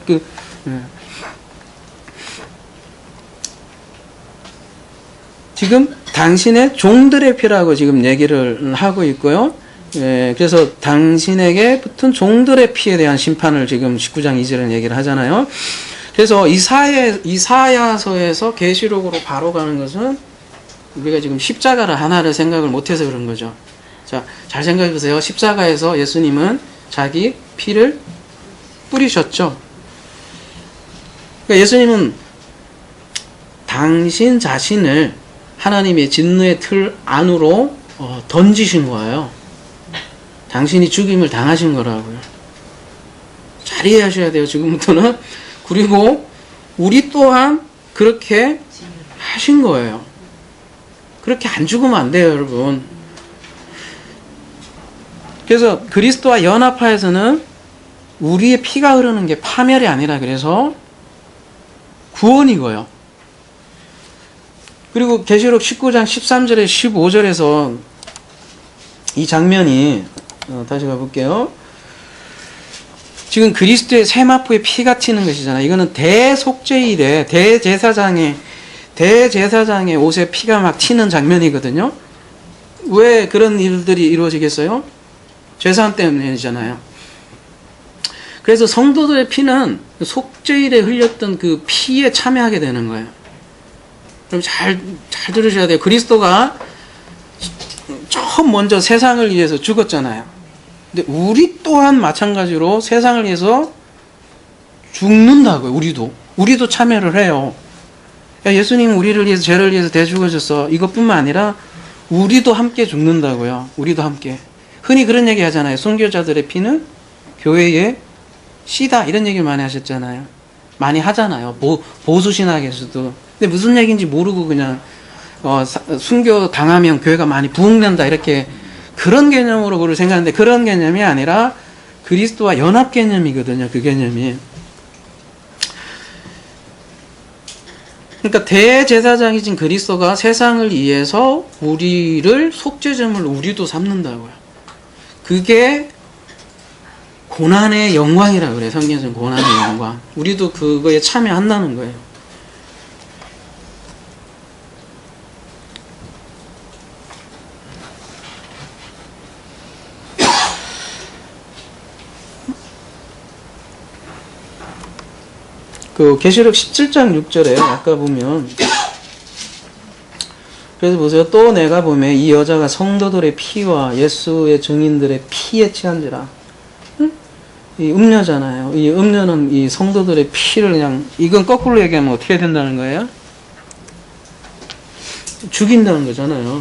지금 당신의 종들의 피라고 지금 얘기를 하고 있고요. 예, 그래서 당신에게 붙은 종들의 피에 대한 심판을 지금 19장 2절에 얘기를 하잖아요. 그래서 이사야서에서 계시록으로 바로 가는 것은 우리가 지금 십자가를 하나를 생각을 못해서 그런 거죠. 자, 잘 생각해 보세요. 십자가에서 예수님은 자기 피를 뿌리셨죠. 그러니까 예수님은 당신 자신을 하나님의 진노의 틀 안으로 던지신 거예요. 당신이 죽임을 당하신 거라고요. 잘 이해하셔야 돼요. 지금부터는. 그리고 우리 또한 그렇게 하신 거예요. 그렇게 안 죽으면 안 돼요, 여러분. 그래서 그리스도와 연합하에서는 우리의 피가 흐르는 게 파멸이 아니라 그래서 구원이고요. 그리고 계시록 19장 13절에 15절에서 이 장면이 다시 가볼게요. 지금 그리스도의 세마포에 피가 튀는 것이잖아요. 이거는 대속죄일에 대제사장의 옷에 피가 막 튀는 장면이거든요. 왜 그런 일들이 이루어지겠어요? 죄사함 때문이잖아요. 그래서 성도들의 피는 속죄일에 흘렸던 그 피에 참여하게 되는 거예요. 그럼 잘 들으셔야 돼요. 그리스도가 처음 먼저 세상을 위해서 죽었잖아요. 근데 우리 또한 마찬가지로 세상을 위해서 죽는다고요. 우리도 참여를 해요. 예수님 우리를 위해서 죄를 위해서 대죽으셨어. 이것뿐만 아니라 우리도 함께 죽는다고요. 우리도 함께. 흔히 그런 얘기 하잖아요. 순교자들의 피는 교회의 씨다. 이런 얘기를 많이 하셨잖아요. 많이 하잖아요. 보수신학에서도. 근데 무슨 얘기인지 모르고 그냥 순교 당하면 교회가 많이 부흥된다. 이렇게 그런 개념으로 그걸 생각하는데 그런 개념이 아니라 그리스도와 연합 개념이거든요. 그 개념이. 그러니까 대제사장이신 그리스도가 세상을 위해서 우리를 속죄제물 우리도 삼는다고요. 그게 고난의 영광이라고 그래요. 성경에서는 고난의 영광. 우리도 그거에 참여한다는 거예요. 그 계시록 17장 6절에 아까 보면 그래서 보세요. 또 내가 보면 이 여자가 성도들의 피와 예수의 증인들의 피에 취한지라. 이 음료잖아요. 이 음료는 이 성도들의 피를 그냥 이건 거꾸로 얘기하면 어떻게 된다는 거예요? 죽인다는 거잖아요.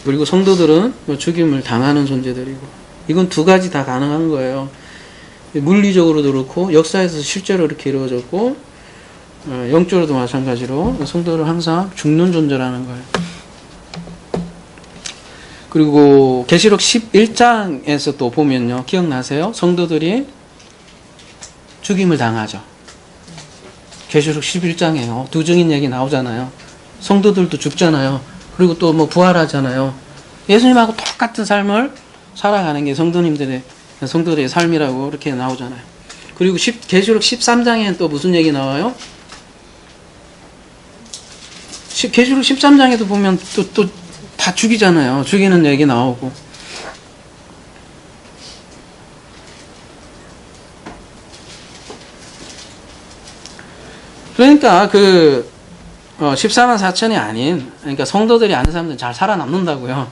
그리고 성도들은 죽임을 당하는 존재들이고 이건 두 가지 다 가능한 거예요. 물리적으로도 그렇고 역사에서 실제로 이렇게 이루어졌고 영적으로도 마찬가지로 성도들은 항상 죽는 존재라는 거예요. 그리고 계시록 11장에서 또 보면요. 기억나세요? 성도들이 죽임을 당하죠. 계시록 11장에요. 두 증인 얘기 나오잖아요. 성도들도 죽잖아요. 그리고 또 뭐 부활하잖아요. 예수님하고 똑같은 삶을 살아가는 게 성도들의 삶이라고 이렇게 나오잖아요. 그리고 계시록 13장에는 또 무슨 얘기 나와요? 계시록 13장에도 보면 또 다 죽이잖아요. 죽이는 얘기 나오고. 그러니까 14만 4천이 아닌, 그러니까 성도들이 아는 사람들은 잘 살아남는다고요.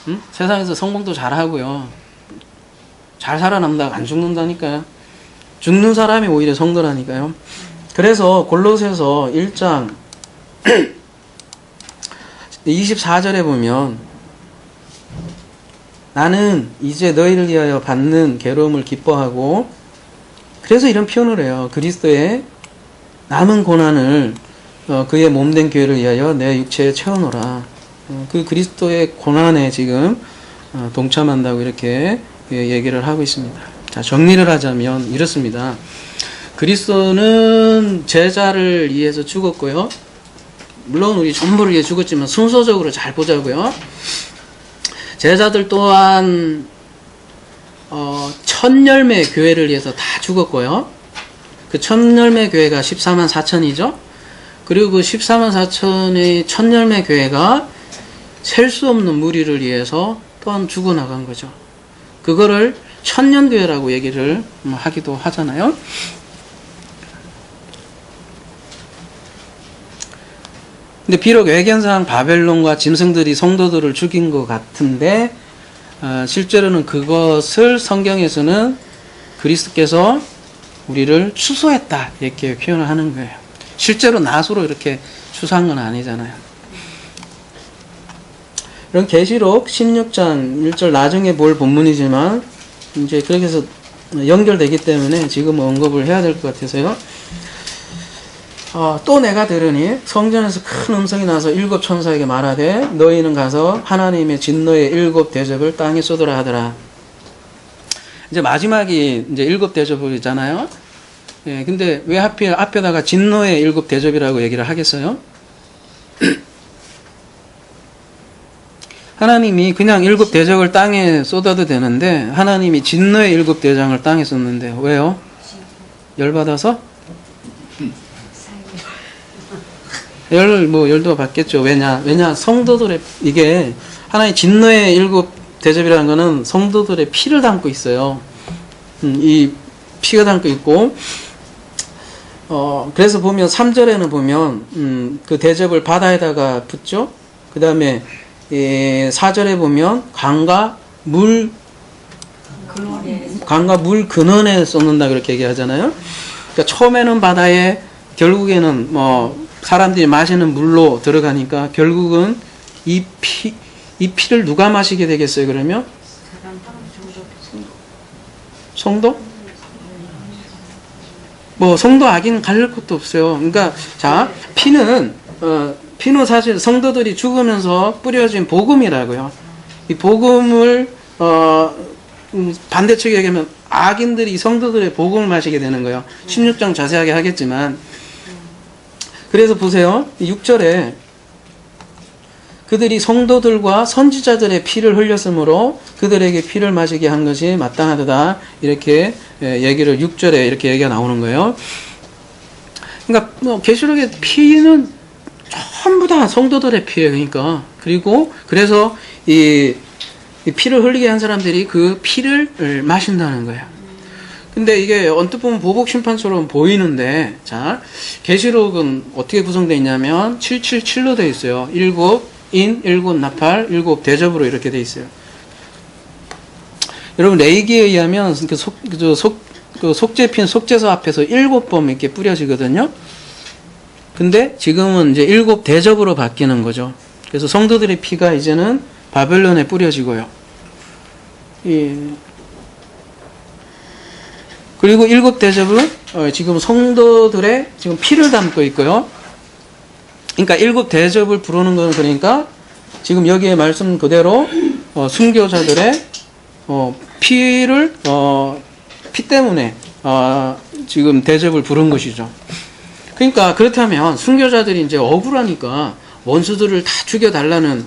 응? 세상에서 성공도 잘하고요. 잘 살아남다가 안 죽는다니까요. 죽는 사람이 오히려 성도라니까요. 그래서 골로새서 1장 24절에 보면 나는 이제 너희를 위하여 받는 괴로움을 기뻐하고, 그래서 이런 표현을 해요. 그리스도의 남은 고난을 그의 몸된 교회를 위하여 내 육체에 채워놓으라. 그 그리스도의 고난에 지금 동참한다고 이렇게 얘기를 하고 있습니다. 자, 정리를 하자면 이렇습니다. 그리스도는 제자를 위해서 죽었고요. 물론 우리 전부를 위해 죽었지만 순서적으로 잘 보자고요. 제자들 또한 천열매 교회를 위해서 다 죽었고요. 그 천열매 교회가 14만 4천이죠. 그리고 그 14만 4천의 천열매 교회가 셀 수 없는 무리를 위해서 또한 죽어나간 거죠. 그거를 천년교회라고 얘기를 하기도 하잖아요. 근데 비록 외견상 바벨론과 짐승들이 성도들을 죽인 것 같은데 실제로는 그것을 성경에서는 그리스도께서 우리를 추수했다 이렇게 표현을 하는 거예요. 실제로 낫으로 이렇게 추수한 건 아니잖아요. 이런 계시록 16장 1절 나중에 볼 본문이지만 이제 그렇게 해서 연결되기 때문에 지금 언급을 해야 될 것 같아서요. 또 내가 들으니 성전에서 큰 음성이 나서 7 천사에게 말하되 너희는 가서 하나님의 진노의 7 대접을 땅에 쏟으라 하더라. 이제 마지막이 이제 7 대접이잖아요. 예, 근데 왜 하필 앞에다가 진노의 7 대접이라고 얘기를 하겠어요? 하나님이 그냥 7 대접을 땅에 쏟아도 되는데 하나님이 진노의 7 대장을 땅에 쏟는데 왜요? 열받아서? 열도 받겠죠. 왜냐 성도들의 이게 하나의 진노의 7 대접이라는 거는 성도들의 피를 담고 있어요. 이 피가 담고 있고 그래서 보면 3절에는 보면 그 대접을 바다에다가 붓죠. 그 다음에 4절에 보면 강과 물 근원에 쏟는다 그렇게 얘기하잖아요. 그러니까 처음에는 바다에 결국에는 사람들이 마시는 물로 들어가니까 결국은 이 피를 누가 마시게 되겠어요? 그러면 성도? 성도 악인 가릴 것도 없어요. 그러니까 자 피는 사실 성도들이 죽으면서 뿌려진 복음이라고요. 이 복음을 반대쪽에 얘기하면 악인들이 이 성도들의 복음을 마시게 되는 거예요. 16장 자세하게 하겠지만 그래서 보세요. 6절에 그들이 성도들과 선지자들의 피를 흘렸으므로 그들에게 피를 마시게 한 것이 마땅하다. 이렇게 얘기를 6절에 이렇게 얘기가 나오는 거예요. 그러니까 계시록의 피는 전부 다 성도들의 피예요. 그러니까 그래서 이 피를 흘리게 한 사람들이 그 피를 마신다는 거예요. 근데 이게 언뜻 보면 보복 심판처럼 보이는데 자 계시록은 어떻게 구성되어 있냐면 777로 되어 있어요. 7 인, 7 나팔, 7 대접으로 이렇게 되어 있어요. 여러분 레이기에 의하면 속죄핀 속죄서 앞에서 7번 이렇게 뿌려지거든요. 근데 지금은 이제 7 대접으로 바뀌는 거죠. 그래서 성도들의 피가 이제는 바벨론에 뿌려지고요. 그리고 7 대접은 지금 성도들의 지금 피를 담고 있고요. 그러니까 7 대접을 부르는 건 그러니까 지금 여기에 말씀 그대로 순교자들의 피를 피 때문에 지금 대접을 부른 것이죠. 그러니까 그렇다면 순교자들이 이제 억울하니까 원수들을 다 죽여달라는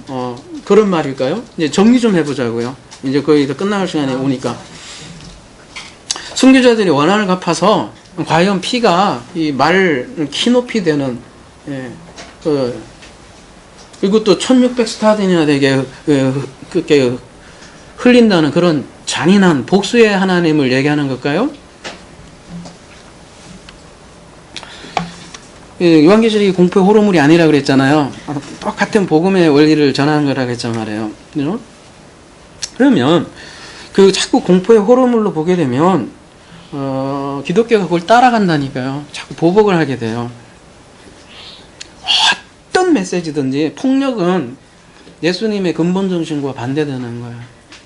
그런 말일까요? 이제 정리 좀 해보자고요. 이제 거의 다 끝나갈 시간이 오니까 순교자들이 원한을 갚아서 과연 피가 이 말 키 높이 되는 그리고 또 1600스타딘이나 되게 그렇게 흘린다는 그런 잔인한 복수의 하나님을 얘기하는 걸까요? 요한계시록이 공포의 호러물이 아니라 그랬잖아요. 똑같은 복음의 원리를 전하는 거라 그랬단 말이에요. 그러면 그 자꾸 공포의 호러물로 보게 되면 기독교가 그걸 따라간다니까요. 자꾸 보복을 하게 돼요. 어떤 메시지든지 폭력은 예수님의 근본 정신과 반대되는 거예요.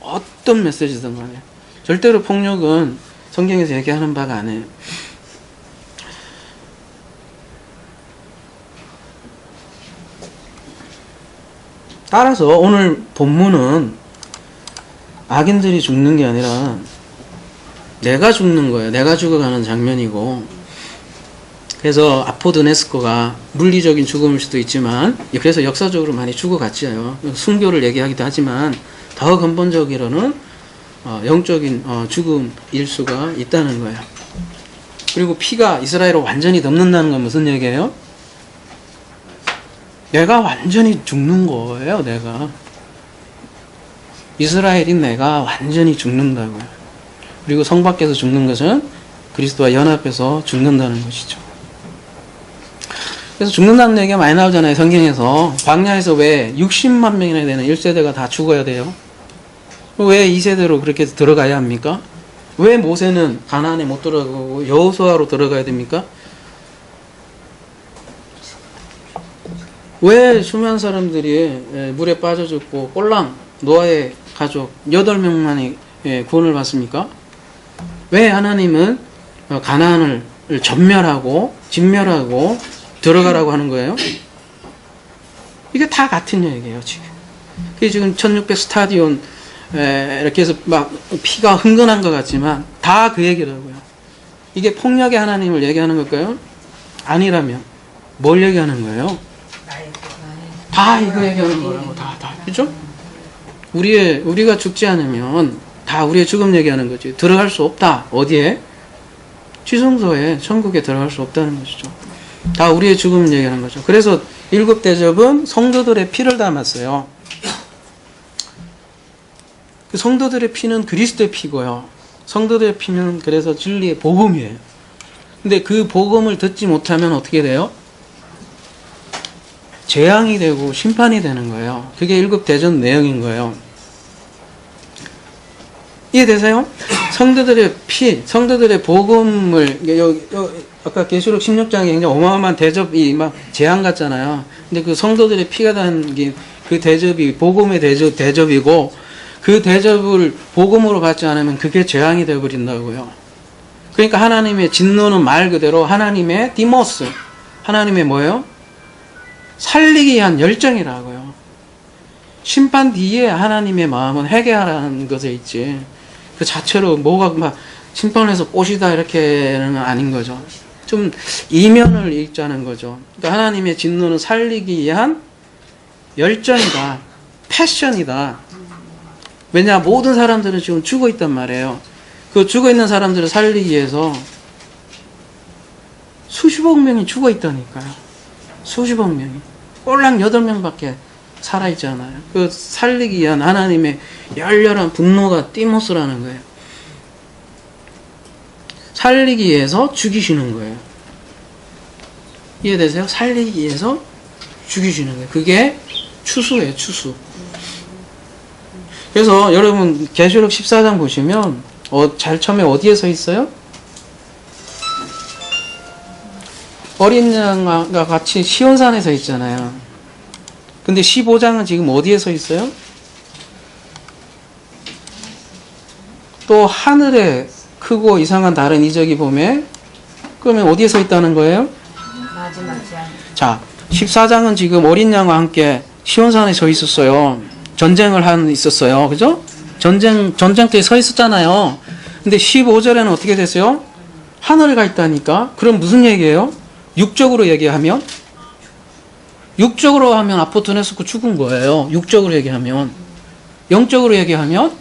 어떤 메시지든 간에 절대로 폭력은 성경에서 얘기하는 바가 아니에요. 따라서 오늘 본문은 악인들이 죽는 게 아니라 내가 죽는 거예요. 내가 죽어가는 장면이고, 그래서 아포드네스코가 물리적인 죽음일 수도 있지만, 그래서 역사적으로 많이 죽어갔지요. 순교를 얘기하기도 하지만 더 근본적으로는 영적인 죽음일 수가 있다는 거예요. 그리고 피가 이스라엘을 완전히 덮는다는 건 무슨 얘기예요? 내가 완전히 죽는 거예요. 내가 이스라엘인 내가 완전히 죽는다고요. 그리고 성 밖에서 죽는 것은 그리스도와 연합해서 죽는다는 것이죠. 그래서 죽는다는 얘기가 많이 나오잖아요. 성경에서. 광야에서 왜 60만 명이나 되는 1세대가 다 죽어야 돼요? 왜 2세대로 그렇게 들어가야 합니까? 왜 모세는 가나안에 못 들어가고 여호수아로 들어가야 됩니까? 왜 수많은 사람들이 물에 빠져 죽고 꼴랑 노아의 가족 8명만이 구원을 받습니까? 왜 하나님은 가나안을 전멸하고 진멸하고 들어가라고 하는 거예요? 이게 다 같은 얘기예요, 지금. 그게 지금 1600 스타디온 이렇게 해서 막 피가 흥건한 것 같지만 다 그 얘기라고요. 이게 폭력의 하나님을 얘기하는 걸까요? 아니라면 뭘 얘기하는 거예요? 다 이거 얘기하는 거라고. 다. 그죠? 우리가 죽지 않으면 다 우리의 죽음 얘기하는 거지. 들어갈 수 없다. 어디에? 지성소에, 천국에 들어갈 수 없다는 것이죠. 다 우리의 죽음을 얘기하는 거죠. 그래서 7 대접은 성도들의 피를 담았어요. 그 성도들의 피는 그리스도의 피고요. 성도들의 피는 그래서 진리의 복음이에요. 근데 그 복음을 듣지 못하면 어떻게 돼요? 재앙이 되고 심판이 되는 거예요. 그게 7 대접 내용인 거예요. 이해되세요? 성도들의 피, 성도들의 복음을, 아까 계시록 16장에 굉장히 어마어마한 대접이 막 재앙 같잖아요. 근데 그 성도들의 피가 담긴 그 대접이 복음의 대접이고, 그 대접을 복음으로 받지 않으면 그게 재앙이 되어버린다고요. 그러니까 하나님의 진노는 말 그대로 하나님의 디모스, 하나님의 뭐예요? 살리기 위한 열정이라고요. 심판 뒤에 하나님의 마음은 회개하라는 것에 있지, 그 자체로 뭐가 막 심판해서 꼬시다 이렇게는 아닌 거죠. 좀 이면을 읽자는 거죠. 그러니까 하나님의 진노는 살리기 위한 열정이다, 패션이다. 왜냐, 모든 사람들은 지금 죽어 있단 말이에요. 그 죽어 있는 사람들을 살리기 위해서 수십억 명이 죽어 있다니까요. 수십억 명이. 꼴랑 8명밖에 살아있잖아요. 그 살리기 위한 하나님의 열렬한 분노가 디모스라는 거예요. 살리기 위해서 죽이시는 거예요. 이해되세요? 살리기 위해서 죽이시는 거예요. 그게 추수예요, 추수. 그래서 여러분 계시록 14장 보시면 잘 처음에 어디에 서 있어요? 어린 양과 같이 시온산에 서 있잖아요. 근데 15장은 지금 어디에 서 있어요? 또 하늘에 크고 이상한 다른 이적이 보면, 그러면 어디에 서 있다는 거예요? 자, 14장은 지금 어린 양과 함께 시온산에 서 있었어요. 전쟁을 있었어요. 그죠? 전쟁터에 서 있었잖아요. 근데 15절에는 어떻게 됐어요? 하늘에 가 있다니까? 그럼 무슨 얘기예요? 육적으로 얘기하면? 육적으로 하면 아포토네스코 죽은 거예요. 육적으로 얘기하면. 영적으로 얘기하면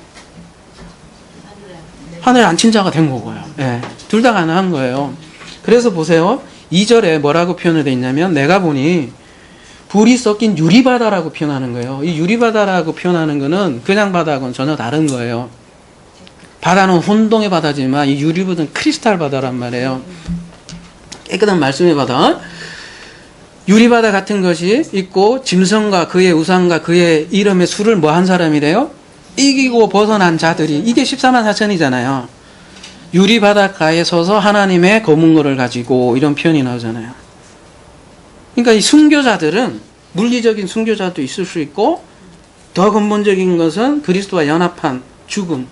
하늘에 앉힌 자가 된 거고요. 예, 둘 다 가능한 거예요. 그래서 보세요. 2절에 뭐라고 표현을 돼 있냐면, 내가 보니 불이 섞인 유리바다라고 표현하는 거예요. 이 유리바다라고 표현하는 거는 그냥 바다하고는 전혀 다른 거예요. 바다는 혼동의 바다지만 이 유리바다는 크리스탈 바다란 말이에요. 깨끗한 말씀의 바다. 유리바다 같은 것이 있고, 짐승과 그의 우상과 그의 이름의 수를 뭐 한 사람이래요? 이기고 벗어난 자들이. 이게 14만 4천이잖아요. 유리바닷가에 서서 하나님의 검은고를 가지고, 이런 표현이 나오잖아요. 그러니까 이 순교자들은 물리적인 순교자도 있을 수 있고, 더 근본적인 것은 그리스도와 연합한 죽음을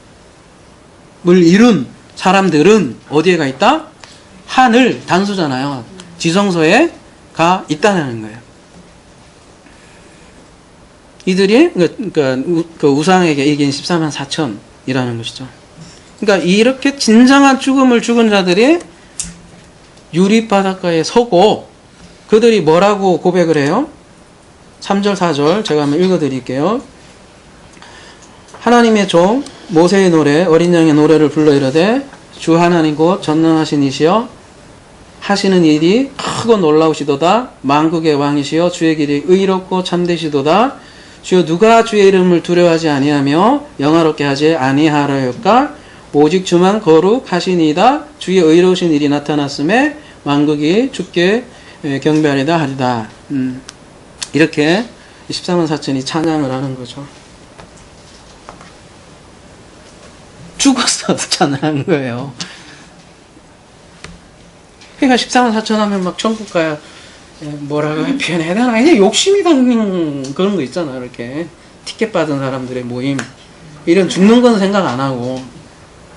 이룬 사람들은 어디에 가 있다? 하늘, 단수잖아요. 지성소에 가 있다는 거예요. 이들이 그 우상에게 이긴 14만 4천이라는 것이죠. 그러니까 이렇게 진정한 죽음을 죽은 자들이 유립바닷가에 서고 그들이 뭐라고 고백을 해요? 3절 4절 제가 한번 읽어드릴게요. 하나님의 종 모세의 노래 어린 양의 노래를 불러 이르되 주 하나님 곧 전능하신 이시여 하시는 일이 크고 놀라우시도다. 만국의 왕이시여 주의 길이 의롭고 참되시도다. 주여 누가 주의 이름을 두려워하지 아니하며 영화롭게 하지 아니하려까? 오직 주만 거룩하시니이다. 주의 의로우신 일이 나타났음에 만국이 주께 경배하리다 하리다. 이렇게 14만 4천이 찬양을 하는 거죠. 죽었어도 찬양한 거예요. 그러니까 14만 4천 하면 막 천국 가야 뭐라고 표현해야 되나? 그냥 욕심이 담긴 그런 거 있잖아. 이렇게 티켓 받은 사람들의 모임 이런 죽는 건 생각 안 하고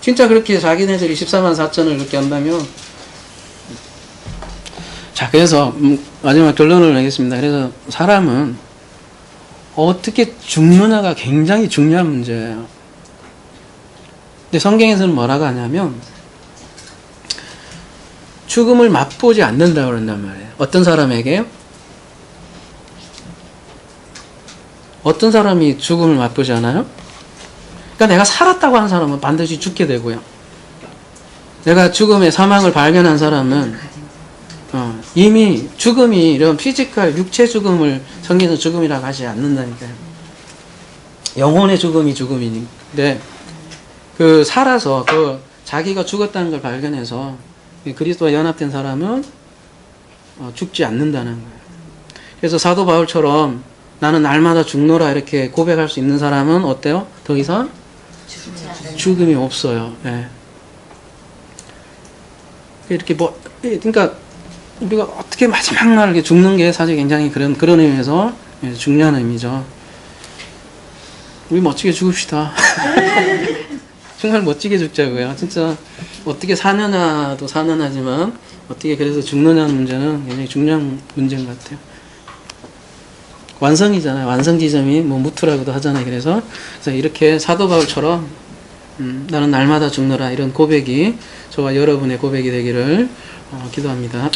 진짜 그렇게 자기네들이 14만 4천을 그렇게 한다면 자 그래서 마지막 결론을 내겠습니다. 그래서 사람은 어떻게 죽느냐가 굉장히 중요한 문제예요. 근데 성경에서는 뭐라고 하냐면 죽음을 맛보지 않는다고 그런단 말이에요. 어떤 사람에게요? 어떤 사람이 죽음을 맛보지 않아요? 그러니까 내가 살았다고 하는 사람은 반드시 죽게 되고요. 내가 죽음의 사망을 발견한 사람은 이미 죽음이 이런 피지컬 육체 죽음을 성경에서 죽음이라고 하지 않는다니까요. 영혼의 죽음이 죽음인데 그 살아서 그 자기가 죽었다는 걸 발견해서 그리스도와 연합된 사람은 죽지 않는다는 거예요. 그래서 사도 바울처럼 나는 날마다 죽노라 이렇게 고백할 수 있는 사람은 어때요? 더 이상 죽음이 없어요. 네. 이렇게 그러니까 우리가 어떻게 마지막 날 이렇게 죽는 게 사실 굉장히 그런 의미에서 중요한 의미죠. 우리 멋지게 죽읍시다. 정말 멋지게 죽자고요. 진짜 어떻게 사느냐도 사느냐지만 어떻게 그래서 죽느냐는 문제는 굉장히 중요한 문제인 것 같아요. 완성이잖아요. 완성 지점이 무투라고도 하잖아요. 그래서 이렇게 사도 바울처럼 나는 날마다 죽노라 이런 고백이 저와 여러분의 고백이 되기를 기도합니다.